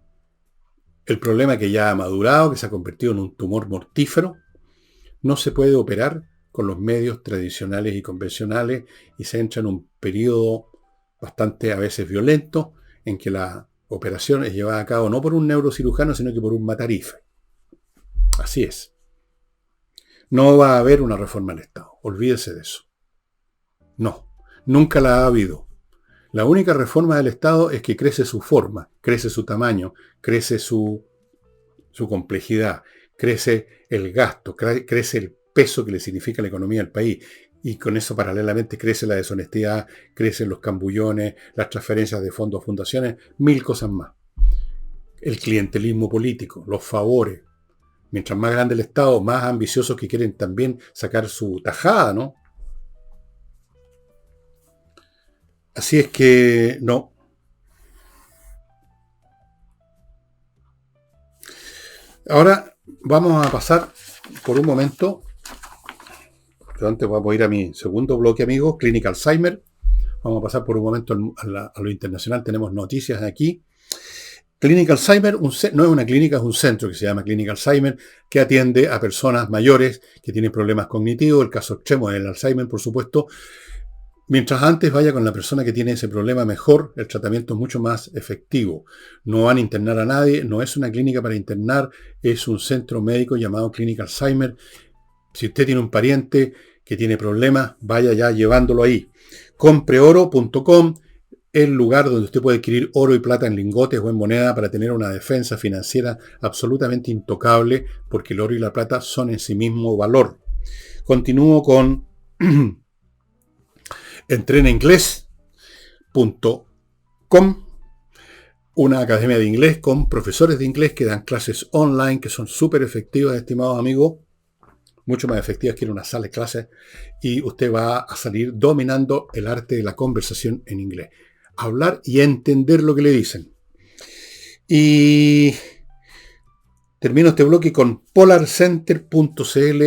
el problema que ya ha madurado, que se ha convertido en un tumor mortífero, no se puede operar con los medios tradicionales y convencionales y se entra en un periodo bastante a veces violento en que la operación es llevada a cabo no por un neurocirujano, sino que por un matarife. Así es. No va a haber una reforma al Estado. Olvídese de eso. No, nunca la ha habido. La única reforma del Estado es que crece su forma, crece su tamaño, crece su complejidad, crece el gasto, crece el peso que le significa la economía del país. Y con eso paralelamente crece la deshonestidad, crecen los cambullones, las transferencias de fondos a fundaciones, mil cosas más. El clientelismo político, los favores. Mientras más grande el Estado, más ambiciosos que quieren también sacar su tajada, ¿no? Así es que no. Ahora vamos a pasar por un momento. Yo antes vamos a ir a mi segundo bloque, amigos, Clínica Alzheimer. Vamos a pasar por un momento a lo internacional. Tenemos noticias aquí. Clínica Alzheimer no es una clínica, es un centro que se llama Clínica Alzheimer, que atiende a personas mayores que tienen problemas cognitivos. El caso extremo es el Alzheimer, por supuesto. Mientras antes vaya con la persona que tiene ese problema, mejor, el tratamiento es mucho más efectivo. No van a internar a nadie, no es una clínica para internar, es un centro médico llamado Clínica Alzheimer. Si usted tiene un pariente que tiene problemas, vaya ya llevándolo ahí. Compreoro.com, el lugar donde usted puede adquirir oro y plata en lingotes o en moneda para tener una defensa financiera absolutamente intocable, porque el oro y la plata son en sí mismo valor. Continúo con entrenainglés.com, una academia de inglés con profesores de inglés que dan clases online que son súper efectivas, estimados amigos, mucho más efectivas que ir a una sala de clases, y usted va a salir dominando el arte de la conversación en inglés. Hablar y entender lo que le dicen. Y termino este bloque con polarcenter.cl.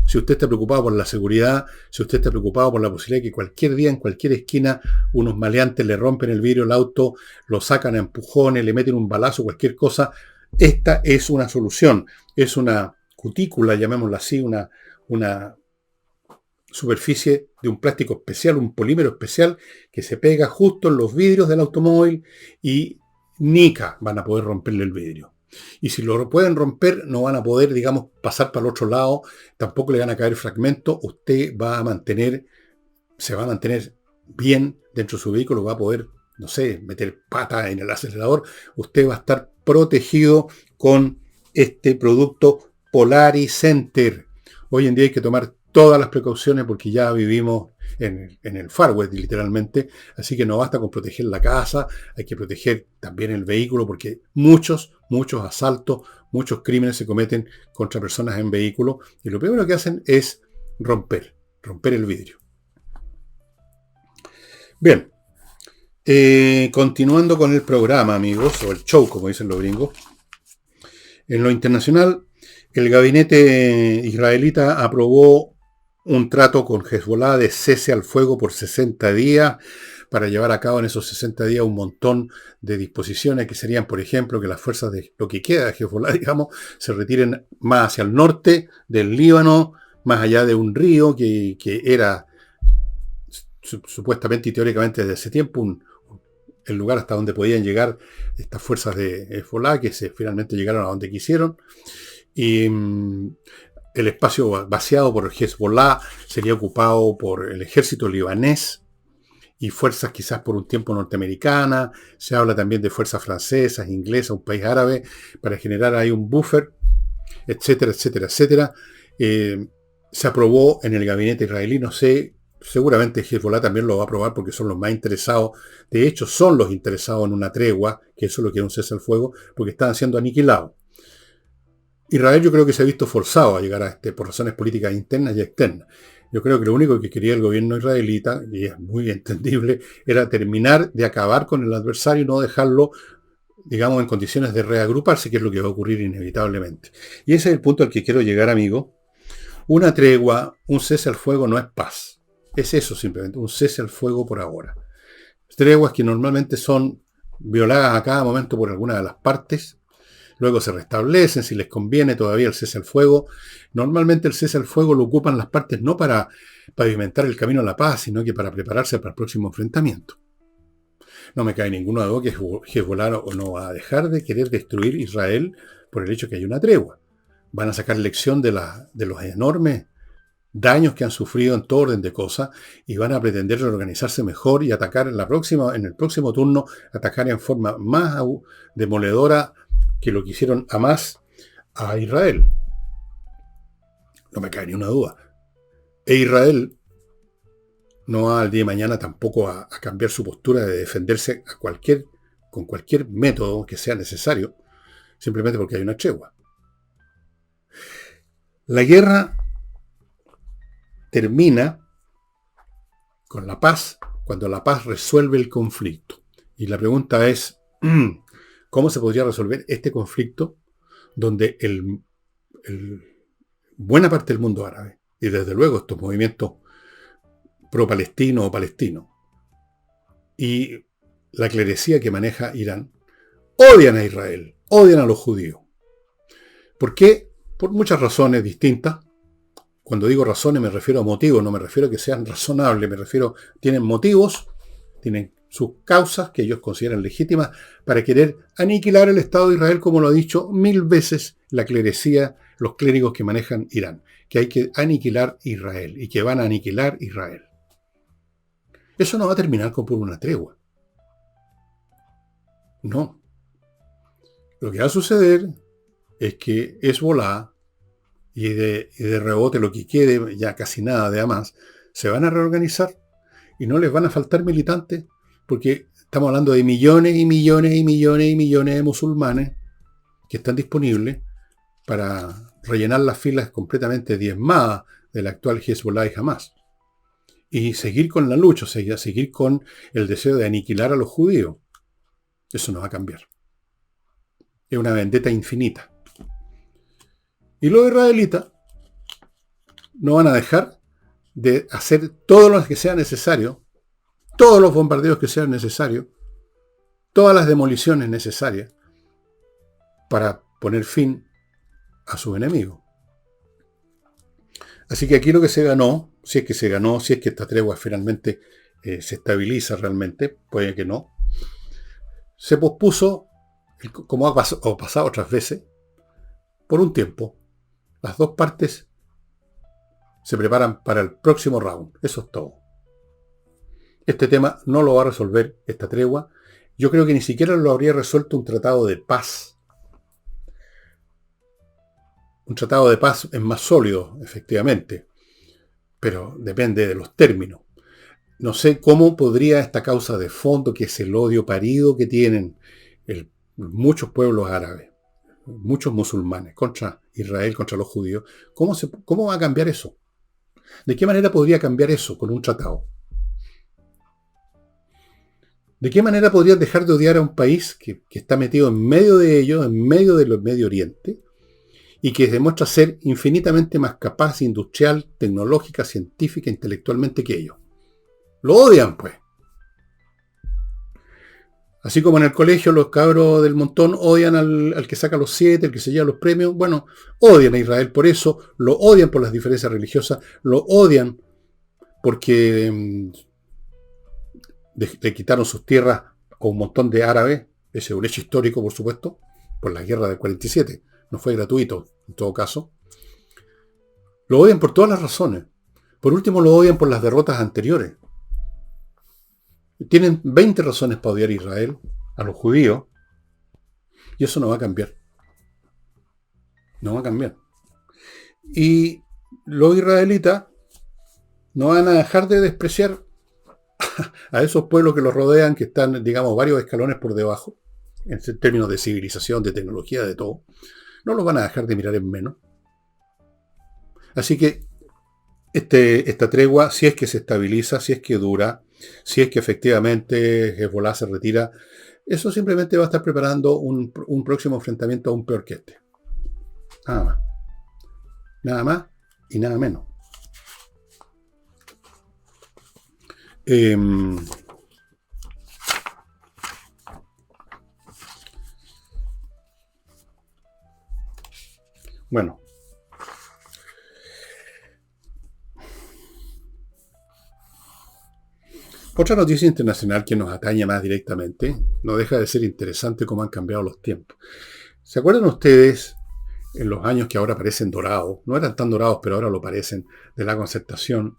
Si usted está preocupado por la seguridad, si usted está preocupado por la posibilidad de que cualquier día, en cualquier esquina, unos maleantes le rompen el vidrio del auto, lo sacan a empujones, le meten un balazo, cualquier cosa, esta es una solución. Es una cutícula, llamémosla así, una superficie de un plástico especial, un polímero especial que se pega justo en los vidrios del automóvil y nica van a poder romperle el vidrio. Y si lo pueden romper, no van a poder, digamos, pasar para el otro lado, tampoco le van a caer fragmentos, usted se va a mantener bien dentro de su vehículo, va a poder, no sé, meter pata en el acelerador, usted va a estar protegido con este producto Polaricenter. Hoy en día hay que tomar todas las precauciones porque ya vivimos en el Far West, literalmente, así que no basta con proteger la casa, hay que proteger también el vehículo porque muchos asaltos, muchos crímenes se cometen contra personas en vehículo y lo primero que hacen es romper el vidrio. Bien, continuando con el programa, amigos, o el show, como dicen los gringos. En lo internacional, el gabinete israelita aprobó un trato con Hezbollah de cese al fuego por 60 días para llevar a cabo en esos 60 días un montón de disposiciones que serían, por ejemplo, que las fuerzas de lo que queda de Hezbollah, digamos, se retiren más hacia el norte del Líbano, más allá de un río que era supuestamente y teóricamente desde ese tiempo el lugar hasta donde podían llegar estas fuerzas de Hezbollah, que finalmente llegaron a donde quisieron. Y el espacio vaciado por Hezbollah sería ocupado por el ejército libanés y fuerzas quizás por un tiempo norteamericanas. Se habla también de fuerzas francesas, inglesas, un país árabe, para generar ahí un buffer, etcétera, etcétera, etcétera. Se aprobó en el gabinete israelí, no sé, seguramente Hezbollah también lo va a aprobar porque son los más interesados. De hecho, son los interesados en una tregua, que eso es lo que es un cese al fuego, porque están siendo aniquilados. Israel yo creo que se ha visto forzado a llegar a por razones políticas internas y externas. Yo creo que lo único que quería el gobierno israelita, y es muy entendible, era terminar de acabar con el adversario y no dejarlo, digamos, en condiciones de reagruparse, que es lo que va a ocurrir inevitablemente. Y ese es el punto al que quiero llegar, amigo, Una tregua, un cese al fuego no es paz. Es eso simplemente, un cese al fuego por ahora. Treguas que normalmente son violadas a cada momento por alguna de las partes, luego se restablecen si les conviene todavía el cese al fuego. Normalmente el cese al fuego lo ocupan las partes no para pavimentar el camino a la paz, sino que para prepararse para el próximo enfrentamiento. No me cae ninguna duda que Hezbollah no va a dejar de querer destruir Israel por el hecho que hay una tregua. Van a sacar lección de los enormes daños que han sufrido en todo orden de cosas y van a pretender reorganizarse mejor y atacar en el próximo turno, atacar en forma más demoledora que lo que hicieron Hamas a Israel. No me cae ni una duda. E Israel no va al día de mañana tampoco a cambiar su postura de defenderse con cualquier método que sea necesario, simplemente porque hay una tregua. La guerra termina con la paz cuando la paz resuelve el conflicto. Y la pregunta es, ¿cómo se podría resolver este conflicto donde buena parte del mundo árabe, y desde luego estos movimientos pro-palestino o palestino, y la clerecía que maneja Irán, odian a Israel, odian a los judíos? ¿Por qué? Por muchas razones distintas. Cuando digo razones me refiero a motivos, no me refiero a que sean razonables, me refiero, tienen motivos, tienen sus causas que ellos consideran legítimas para querer aniquilar el Estado de Israel, como lo ha dicho 1000 veces la clerecía, los clérigos que manejan Irán, que hay que aniquilar Israel y que van a aniquilar Israel. Eso no va a terminar por una tregua. No. Lo que va a suceder es que Hezbollah y de rebote lo que quede, ya casi nada de Hamas, se van a reorganizar y no les van a faltar militantes, porque estamos hablando de millones y millones y millones y millones de musulmanes que están disponibles para rellenar las filas completamente diezmadas del actual Hezbollah y Hamas. Y seguir con la lucha, o sea, seguir con el deseo de aniquilar a los judíos. Eso no va a cambiar. Es una vendetta infinita. Y los israelitas no van a dejar de hacer todo lo que sea necesario, todos los bombardeos que sean necesarios, todas las demoliciones necesarias para poner fin a sus enemigos. Así que aquí lo que se ganó, si es que se ganó, si es que esta tregua finalmente se estabiliza realmente, puede que no, se pospuso, como ha pasado otras veces, por un tiempo. Las dos partes se preparan para el próximo round. Eso es todo. Este tema no lo va a resolver esta tregua. Yo creo que ni siquiera lo habría resuelto un tratado de paz. Un tratado de paz es más sólido, efectivamente, pero depende de los términos. No sé cómo podría esta causa de fondo, que es el odio parido que tienen muchos pueblos árabes, muchos musulmanes, contra Israel, contra los judíos, ¿cómo va a cambiar eso? ¿De qué manera podría cambiar eso con un tratado? ¿De qué manera podrías dejar de odiar a un país que está metido en medio de ellos, en medio del Medio Oriente, y que demuestra ser infinitamente más capaz, industrial, tecnológica, científica, intelectualmente que ellos? Lo odian, pues. Así como en el colegio los cabros del montón odian al que saca los 7, el que se lleva los premios. Bueno, odian a Israel por eso, lo odian por las diferencias religiosas, lo odian porque le quitaron sus tierras a un montón de árabes. Ese es un hecho histórico, por supuesto, por la guerra del 47. No fue gratuito, en todo caso. Lo odian por todas las razones. Por último, lo odian por las derrotas anteriores. Tienen 20 razones para odiar a Israel, a los judíos, y eso no va a cambiar. No va a cambiar. Y los israelitas no van a dejar de despreciar a esos pueblos que los rodean, que están, digamos, varios escalones por debajo, en términos de civilización, de tecnología, de todo. No los van a dejar de mirar en menos. Así que esta tregua, si es que se estabiliza, si es que dura, si es que efectivamente Hezbollah se retira, eso simplemente va a estar preparando un próximo enfrentamiento aún peor que este. Nada más. Nada más y nada menos. Em, bueno, otra noticia internacional que nos atañe más directamente, no deja de ser interesante cómo han cambiado los tiempos. ¿Se acuerdan ustedes en los años que ahora parecen dorados? No eran tan dorados, pero ahora lo parecen, de la Concertación.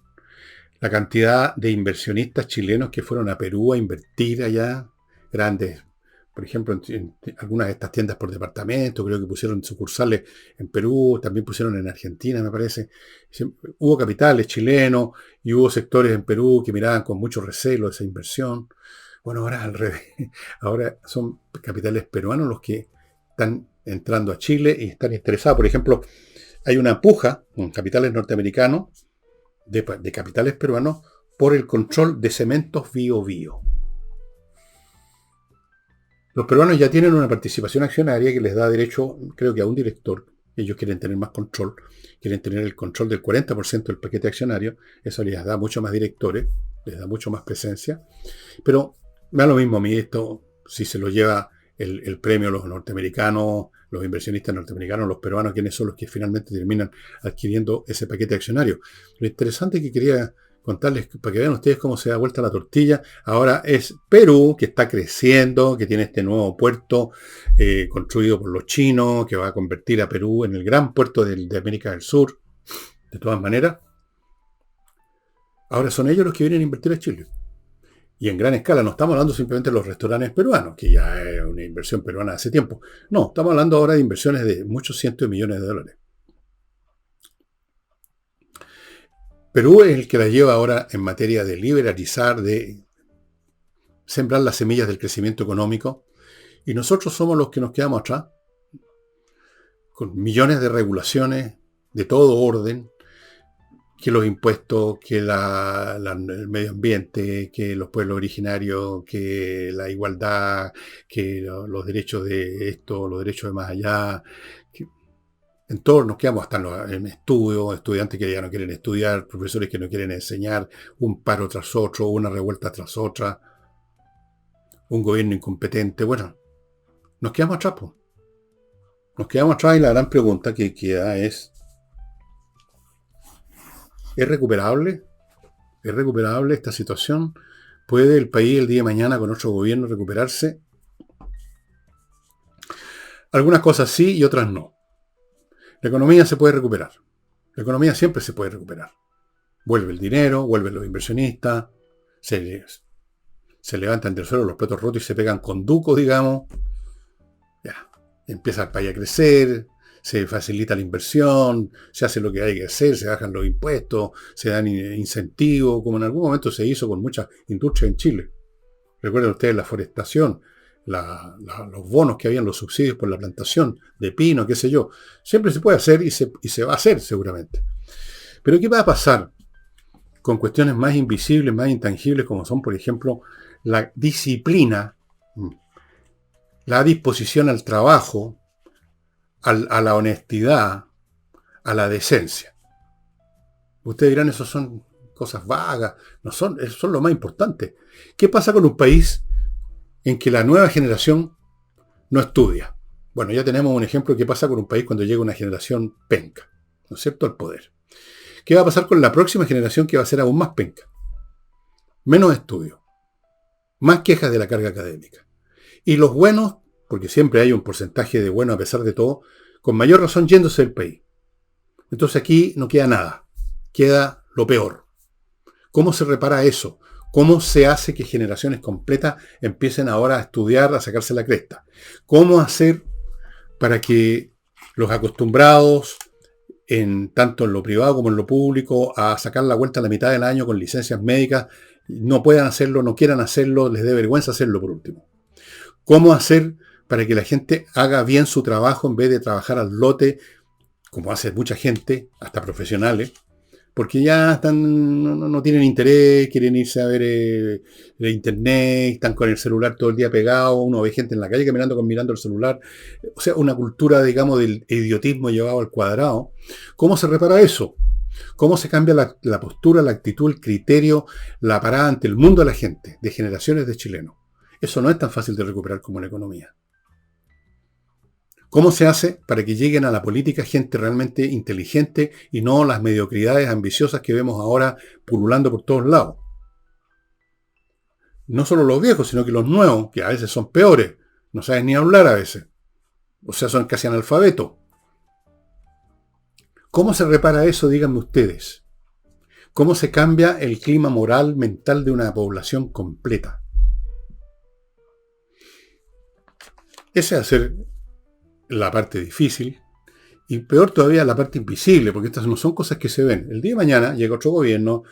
La cantidad de inversionistas chilenos que fueron a Perú a invertir allá, grandes, por ejemplo, en algunas de estas tiendas por departamento, creo que pusieron sucursales en Perú, también pusieron en Argentina, me parece. Hubo capitales chilenos y hubo sectores en Perú que miraban con mucho recelo esa inversión. Bueno, ahora al revés. Ahora son capitales peruanos los que están entrando a Chile y están interesados. Por ejemplo, hay una puja con capitales norteamericanos de capitales peruanos por el control de Cementos Bío Bío. Los peruanos ya tienen una participación accionaria que les da derecho, creo que a un director. Ellos quieren tener más control, quieren tener el control del 40% del paquete accionario. Eso les da mucho más directores, les da mucho más presencia. Pero me da lo mismo a mí esto, si se lo lleva el premio los norteamericanos, los inversionistas norteamericanos, los peruanos, quienes son los que finalmente terminan adquiriendo ese paquete accionario. Lo interesante que quería contarles, para que vean ustedes cómo se da vuelta la tortilla, ahora es Perú, que está creciendo, que tiene este nuevo puerto construido por los chinos, que va a convertir a Perú en el gran puerto de América del Sur. De todas maneras, ahora son ellos los que vienen a invertir a Chile. Y en gran escala, no estamos hablando simplemente de los restaurantes peruanos, que ya es una inversión peruana hace tiempo. No, estamos hablando ahora de inversiones de muchos cientos de millones de dólares. Perú es el que la lleva ahora en materia de liberalizar, de sembrar las semillas del crecimiento económico, y nosotros somos los que nos quedamos atrás, con millones de regulaciones de todo orden, que los impuestos, que el medio ambiente, que los pueblos originarios, que la igualdad, que los derechos de esto, los derechos de más allá. En todos nos quedamos hasta en estudios, estudiantes que ya no quieren estudiar, profesores que no quieren enseñar, un paro tras otro, una revuelta tras otra, un gobierno incompetente. Bueno, nos quedamos atrás, pues. Nos quedamos atrás y la gran pregunta que queda es recuperable? ¿Es recuperable esta situación? ¿Puede el país el día de mañana con otro gobierno recuperarse? Algunas cosas sí y otras no. La economía se puede recuperar. La economía siempre se puede recuperar. Vuelve el dinero, vuelven los inversionistas, se levantan del suelo los platos rotos y se pegan con duco, digamos. Ya, empieza el país a crecer, se facilita la inversión, se hace lo que hay que hacer, se bajan los impuestos, se dan incentivos, como en algún momento se hizo con muchas industrias en Chile. Recuerden ustedes la forestación, los bonos que habían, los subsidios por la plantación de pino, qué sé yo. Siempre se puede hacer y se va a hacer seguramente. Pero ¿qué va a pasar con cuestiones más invisibles, más intangibles, como son, por ejemplo, la disciplina, la disposición al trabajo, a la honestidad, a la decencia? Ustedes dirán, eso son cosas vagas, no son, eso son lo más importante. ¿Qué pasa con un país en que la nueva generación no estudia? Bueno, ya tenemos un ejemplo de qué pasa con un país cuando llega una generación penca, ¿no es cierto?, al poder. ¿Qué va a pasar con la próxima generación, que va a ser aún más penca? Menos estudio, más quejas de la carga académica. Y los buenos, porque siempre hay un porcentaje de buenos a pesar de todo, con mayor razón yéndose del país. Entonces aquí no queda nada, queda lo peor. ¿Cómo se repara eso? ¿Cómo se hace que generaciones completas empiecen ahora a estudiar, a sacarse la cresta? ¿Cómo hacer para que los acostumbrados, tanto en lo privado como en lo público, a sacar la vuelta a la mitad del año con licencias médicas, no puedan hacerlo, no quieran hacerlo, les dé vergüenza hacerlo por último? ¿Cómo hacer para que la gente haga bien su trabajo en vez de trabajar al lote, como hace mucha gente, hasta profesionales? Porque ya no tienen interés, quieren irse a ver el internet, están con el celular todo el día pegado, uno ve gente en la calle caminando mirando el celular. O sea, una cultura, digamos, del idiotismo llevado al cuadrado. ¿Cómo se repara eso? ¿Cómo se cambia la postura, la actitud, el criterio, la parada ante el mundo de la gente, de generaciones de chilenos? Eso no es tan fácil de recuperar como la economía. ¿Cómo se hace para que lleguen a la política gente realmente inteligente y no las mediocridades ambiciosas que vemos ahora pululando por todos lados? No solo los viejos, sino que los nuevos, que a veces son peores, no saben ni hablar a veces. O sea, son casi analfabetos. ¿Cómo se repara eso? Díganme ustedes. ¿Cómo se cambia el clima moral, mental de una población completa? Ese va a ser la parte difícil y peor todavía la parte invisible, porque estas no son cosas que se ven. El día de mañana llega otro gobierno,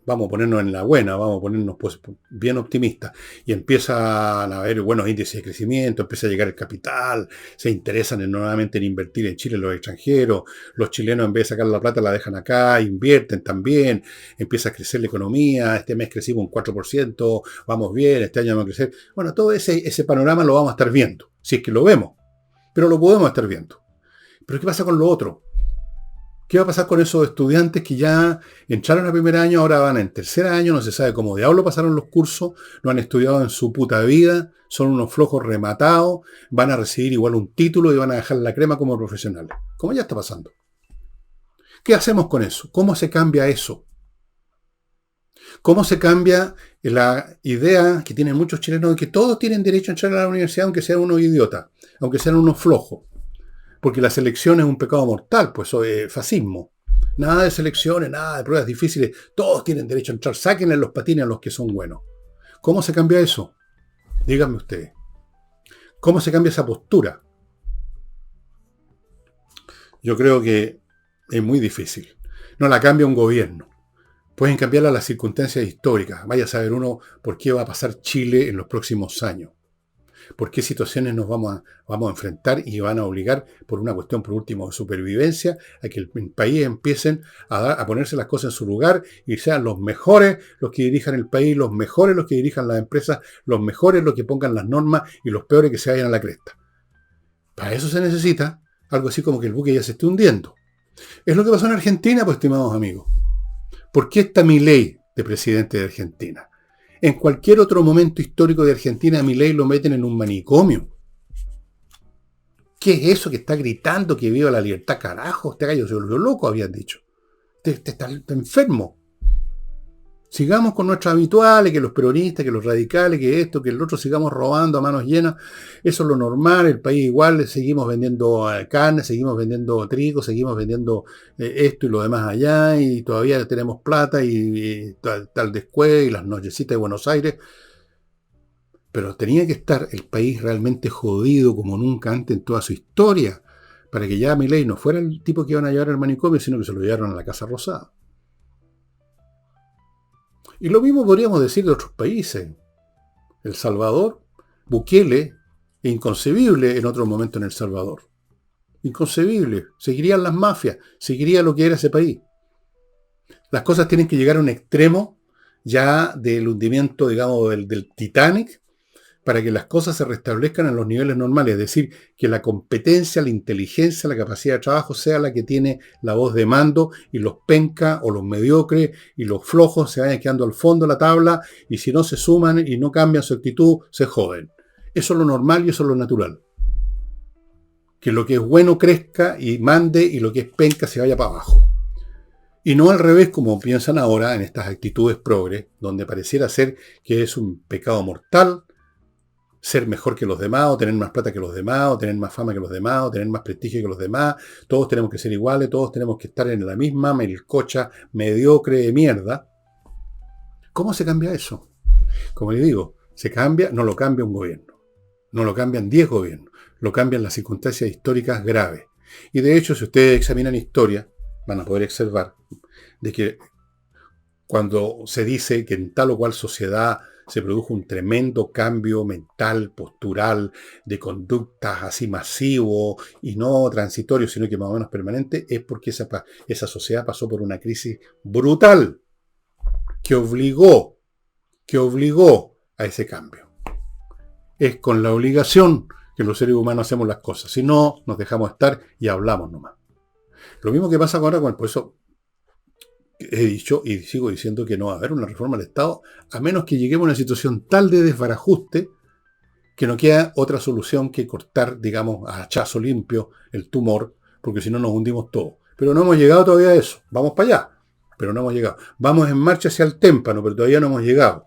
vamos a ponernos en la buena, vamos a ponernos pues, bien optimistas, y empiezan a haber buenos índices de crecimiento, empieza a llegar el capital, se interesan nuevamente en invertir en Chile los extranjeros, los chilenos en vez de sacar la plata la dejan acá, invierten también, empieza a crecer la economía, este mes crecimos un 4%, vamos bien, este año vamos a crecer. Bueno, todo ese panorama lo vamos a estar viendo, si es que lo vemos, pero lo podemos estar viendo. Pero ¿qué pasa con lo otro? ¿Qué va a pasar con esos estudiantes que ya entraron a primer año, ahora van en tercer año, no se sabe cómo diablo pasaron los cursos, no han estudiado en su puta vida, son unos flojos rematados, van a recibir igual un título y van a dejar la crema como profesionales? Como ya está pasando. ¿Qué hacemos con eso? ¿Cómo se cambia eso? ¿Cómo se cambia la idea que tienen muchos chilenos de que todos tienen derecho a entrar a la universidad aunque sean unos idiotas, aunque sean unos flojos? Porque la selección es un pecado mortal, pues eso es fascismo. Nada de selecciones, nada de pruebas difíciles. Todos tienen derecho a entrar. Sáquenle los patines a los que son buenos. ¿Cómo se cambia eso? Díganme ustedes. ¿Cómo se cambia esa postura? Yo creo que es muy difícil. No la cambia un gobierno. Pueden cambiarla las circunstancias históricas. Vaya a saber uno por qué va a pasar Chile en los próximos años. Por qué situaciones nos vamos a enfrentar y van a obligar, por una cuestión, por último, de supervivencia, a que el país empiecen a ponerse las cosas en su lugar y sean los mejores los que dirijan el país, los mejores los que dirijan las empresas, los mejores los que pongan las normas y los peores que se vayan a la cresta. Para eso se necesita algo así como que el buque ya se esté hundiendo. Es lo que pasó en Argentina, pues, estimados amigos. ¿Por qué está Milei de presidente de Argentina? En cualquier otro momento histórico de Argentina, a Milei lo meten en un manicomio. ¿Qué es eso que está gritando que viva la libertad? Carajo, este gallo se volvió loco, habían dicho. Está enfermo. Sigamos con nuestros habituales, que los peronistas, que los radicales, que esto, que el otro, sigamos robando a manos llenas. Eso es lo normal, el país igual, seguimos vendiendo carne, seguimos vendiendo trigo, seguimos vendiendo esto y lo demás allá, y todavía tenemos plata y tal descueve y las nochecitas de Buenos Aires. Pero tenía que estar el país realmente jodido como nunca antes en toda su historia, para que ya Milei no fuera el tipo que iban a llevar al manicomio, sino que se lo llevaron a la Casa Rosada. Y lo mismo podríamos decir de otros países. El Salvador, Bukele, inconcebible en otro momento en El Salvador. Inconcebible. Seguirían las mafias, seguiría lo que era ese país. Las cosas tienen que llegar a un extremo ya del hundimiento, digamos, del Titanic, para que las cosas se restablezcan en los niveles normales. Es decir, que la competencia, la inteligencia, la capacidad de trabajo sea la que tiene la voz de mando, y los pencas o los mediocres y los flojos se vayan quedando al fondo de la tabla, y si no se suman y no cambian su actitud, se joden. Eso es lo normal y eso es lo natural. Que lo que es bueno crezca y mande, y lo que es penca se vaya para abajo. Y no al revés, como piensan ahora en estas actitudes progres, donde pareciera ser que es un pecado mortal ser mejor que los demás, o tener más plata que los demás, o tener más fama que los demás, o tener más prestigio que los demás. Todos tenemos que ser iguales, todos tenemos que estar en la misma melcocha mediocre de mierda. ¿Cómo se cambia eso? Como les digo, se cambia, no lo cambia un gobierno. No lo cambian 10 gobiernos. Lo cambian las circunstancias históricas graves. Y de hecho, si ustedes examinan historia, van a poder observar de que cuando se dice que en tal o cual sociedad se produjo un tremendo cambio mental, postural, de conductas así masivo y no transitorio, sino que más o menos permanente, es porque esa sociedad pasó por una crisis brutal que obligó a ese cambio. Es con la obligación que los seres humanos hacemos las cosas. Si no, nos dejamos estar y hablamos nomás. Lo mismo que pasa ahora con por eso he dicho y sigo diciendo que no va a haber una reforma del Estado a menos que lleguemos a una situación tal de desbarajuste que no queda otra solución que cortar, digamos, a hachazo limpio el tumor, porque si no nos hundimos todos. Pero no hemos llegado todavía a eso. Vamos para allá, pero no hemos llegado. Vamos en marcha hacia el témpano, pero todavía no hemos llegado.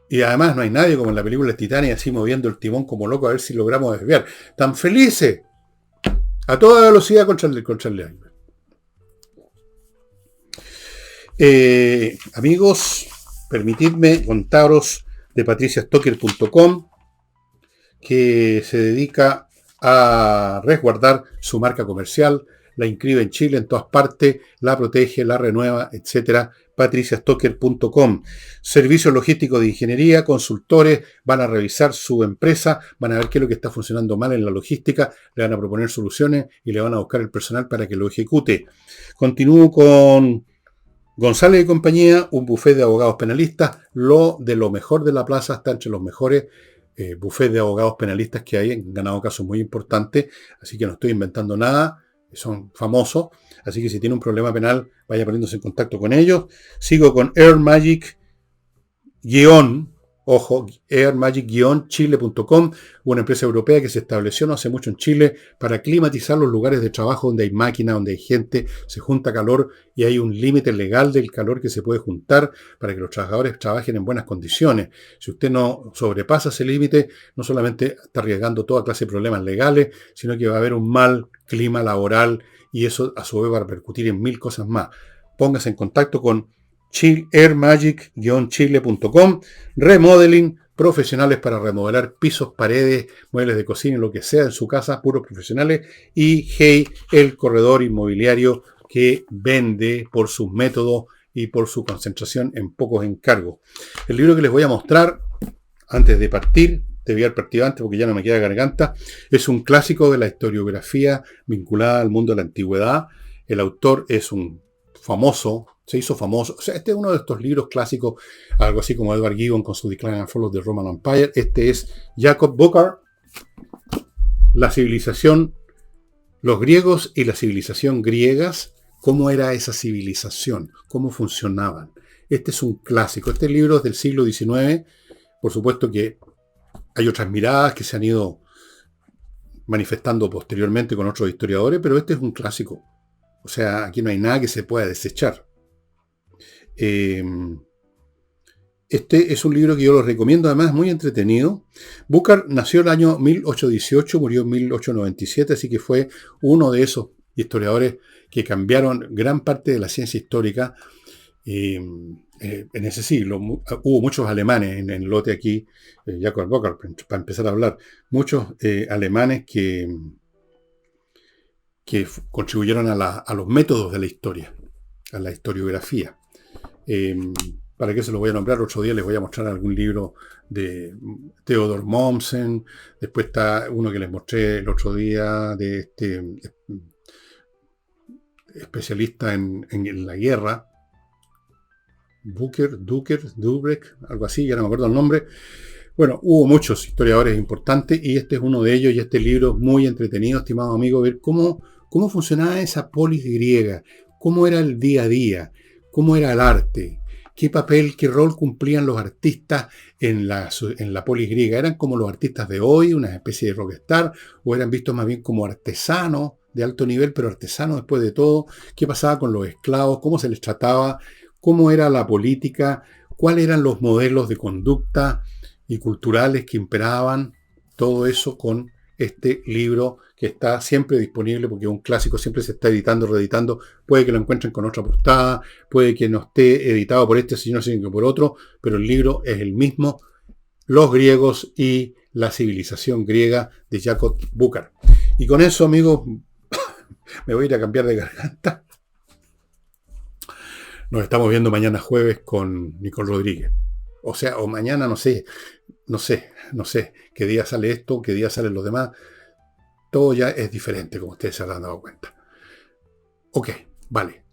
Y además no hay nadie como en la película Titanic así moviendo el timón como loco a ver si logramos desviar. ¡Tan felices! A toda velocidad contra el iceberg. Amigos, permitidme contaros de patriciastocker.com, que se dedica a resguardar su marca comercial, la inscribe en Chile, en todas partes, la protege, la renueva, etc. patriciastocker.com. Servicios logísticos de ingeniería, consultores, van a revisar su empresa, van a ver qué es lo que está funcionando mal en la logística, le van a proponer soluciones y le van a buscar el personal para que lo ejecute. Continúo con González y compañía, un buffet de abogados penalistas, lo de lo mejor de la plaza, está entre los mejores buffets de abogados penalistas que hay, han ganado casos muy importantes, así que no estoy inventando nada, son famosos, así que si tiene un problema penal, vaya poniéndose en contacto con ellos. Sigo con Air Magic Chile.com, una empresa europea que se estableció no hace mucho en Chile para climatizar los lugares de trabajo donde hay máquinas, donde hay gente, se junta calor y hay un límite legal del calor que se puede juntar para que los trabajadores trabajen en buenas condiciones. Si usted no sobrepasa ese límite, no solamente está arriesgando toda clase de problemas legales, sino que va a haber un mal clima laboral y eso a su vez va a repercutir en 1000 cosas más. Póngase en contacto con airmagic-chile.com. Remodeling, profesionales para remodelar pisos, paredes, muebles de cocina y lo que sea en su casa, puros profesionales. Y Hey, el corredor inmobiliario que vende por sus métodos y por su concentración en pocos encargos. El libro que les voy a mostrar antes de partir, debía haber partido antes porque ya no me queda garganta, es un clásico de la historiografía vinculada al mundo de la antigüedad. El autor es un famoso, se hizo famoso, o sea, este es uno de estos libros clásicos, algo así como Edward Gibbon con su Decline and Fall of the Roman Empire. Este es Jacob Burckhardt, La civilización, los griegos y la civilización griegas, cómo era esa civilización, cómo funcionaban. Este es un clásico, este libro es del siglo XIX, por supuesto que hay otras miradas que se han ido manifestando posteriormente con otros historiadores, pero este es un clásico. O sea, aquí no hay nada que se pueda desechar. Este es un libro que yo lo recomiendo, además es muy entretenido. Burckhardt nació el año 1818, murió en 1897, así que fue uno de esos historiadores que cambiaron gran parte de la ciencia histórica en ese siglo. Hubo muchos alemanes en el lote aquí, Jacob Burckhardt, para empezar a hablar, muchos alemanes que contribuyeron a los métodos de la historia, a la historiografía. ¿Para qué se lo voy a nombrar? Otro día les voy a mostrar algún libro de Theodor Mommsen. Después está uno que les mostré el otro día de este especialista en la guerra. Dubrecht, algo así, ya no me acuerdo el nombre. Bueno, hubo muchos historiadores importantes y este es uno de ellos y este libro es muy entretenido, estimado amigo, ver cómo funcionaba esa polis griega, cómo era el día a día, cómo era el arte, qué papel, qué rol cumplían los artistas en la polis griega. ¿Eran como los artistas de hoy, una especie de rockstar, o eran vistos más bien como artesanos de alto nivel, pero artesanos después de todo? ¿Qué pasaba con los esclavos? ¿Cómo se les trataba? ¿Cómo era la política? ¿Cuáles eran los modelos de conducta y culturales que imperaban? Todo eso con este libro que está siempre disponible porque es un clásico, siempre se está editando, reeditando. Puede que lo encuentren con otra portada, puede que no esté editado por este señor, sino que por otro, pero el libro es el mismo, Los griegos y la civilización griega, de Jacob Burckhardt. Y con eso, amigos, me voy a ir a cambiar de garganta. Nos estamos viendo mañana jueves con Nicole Rodríguez. O sea, o mañana, no sé qué día sale esto, qué día salen los demás. Todo ya es diferente, como ustedes se habrán dado cuenta. Ok, vale.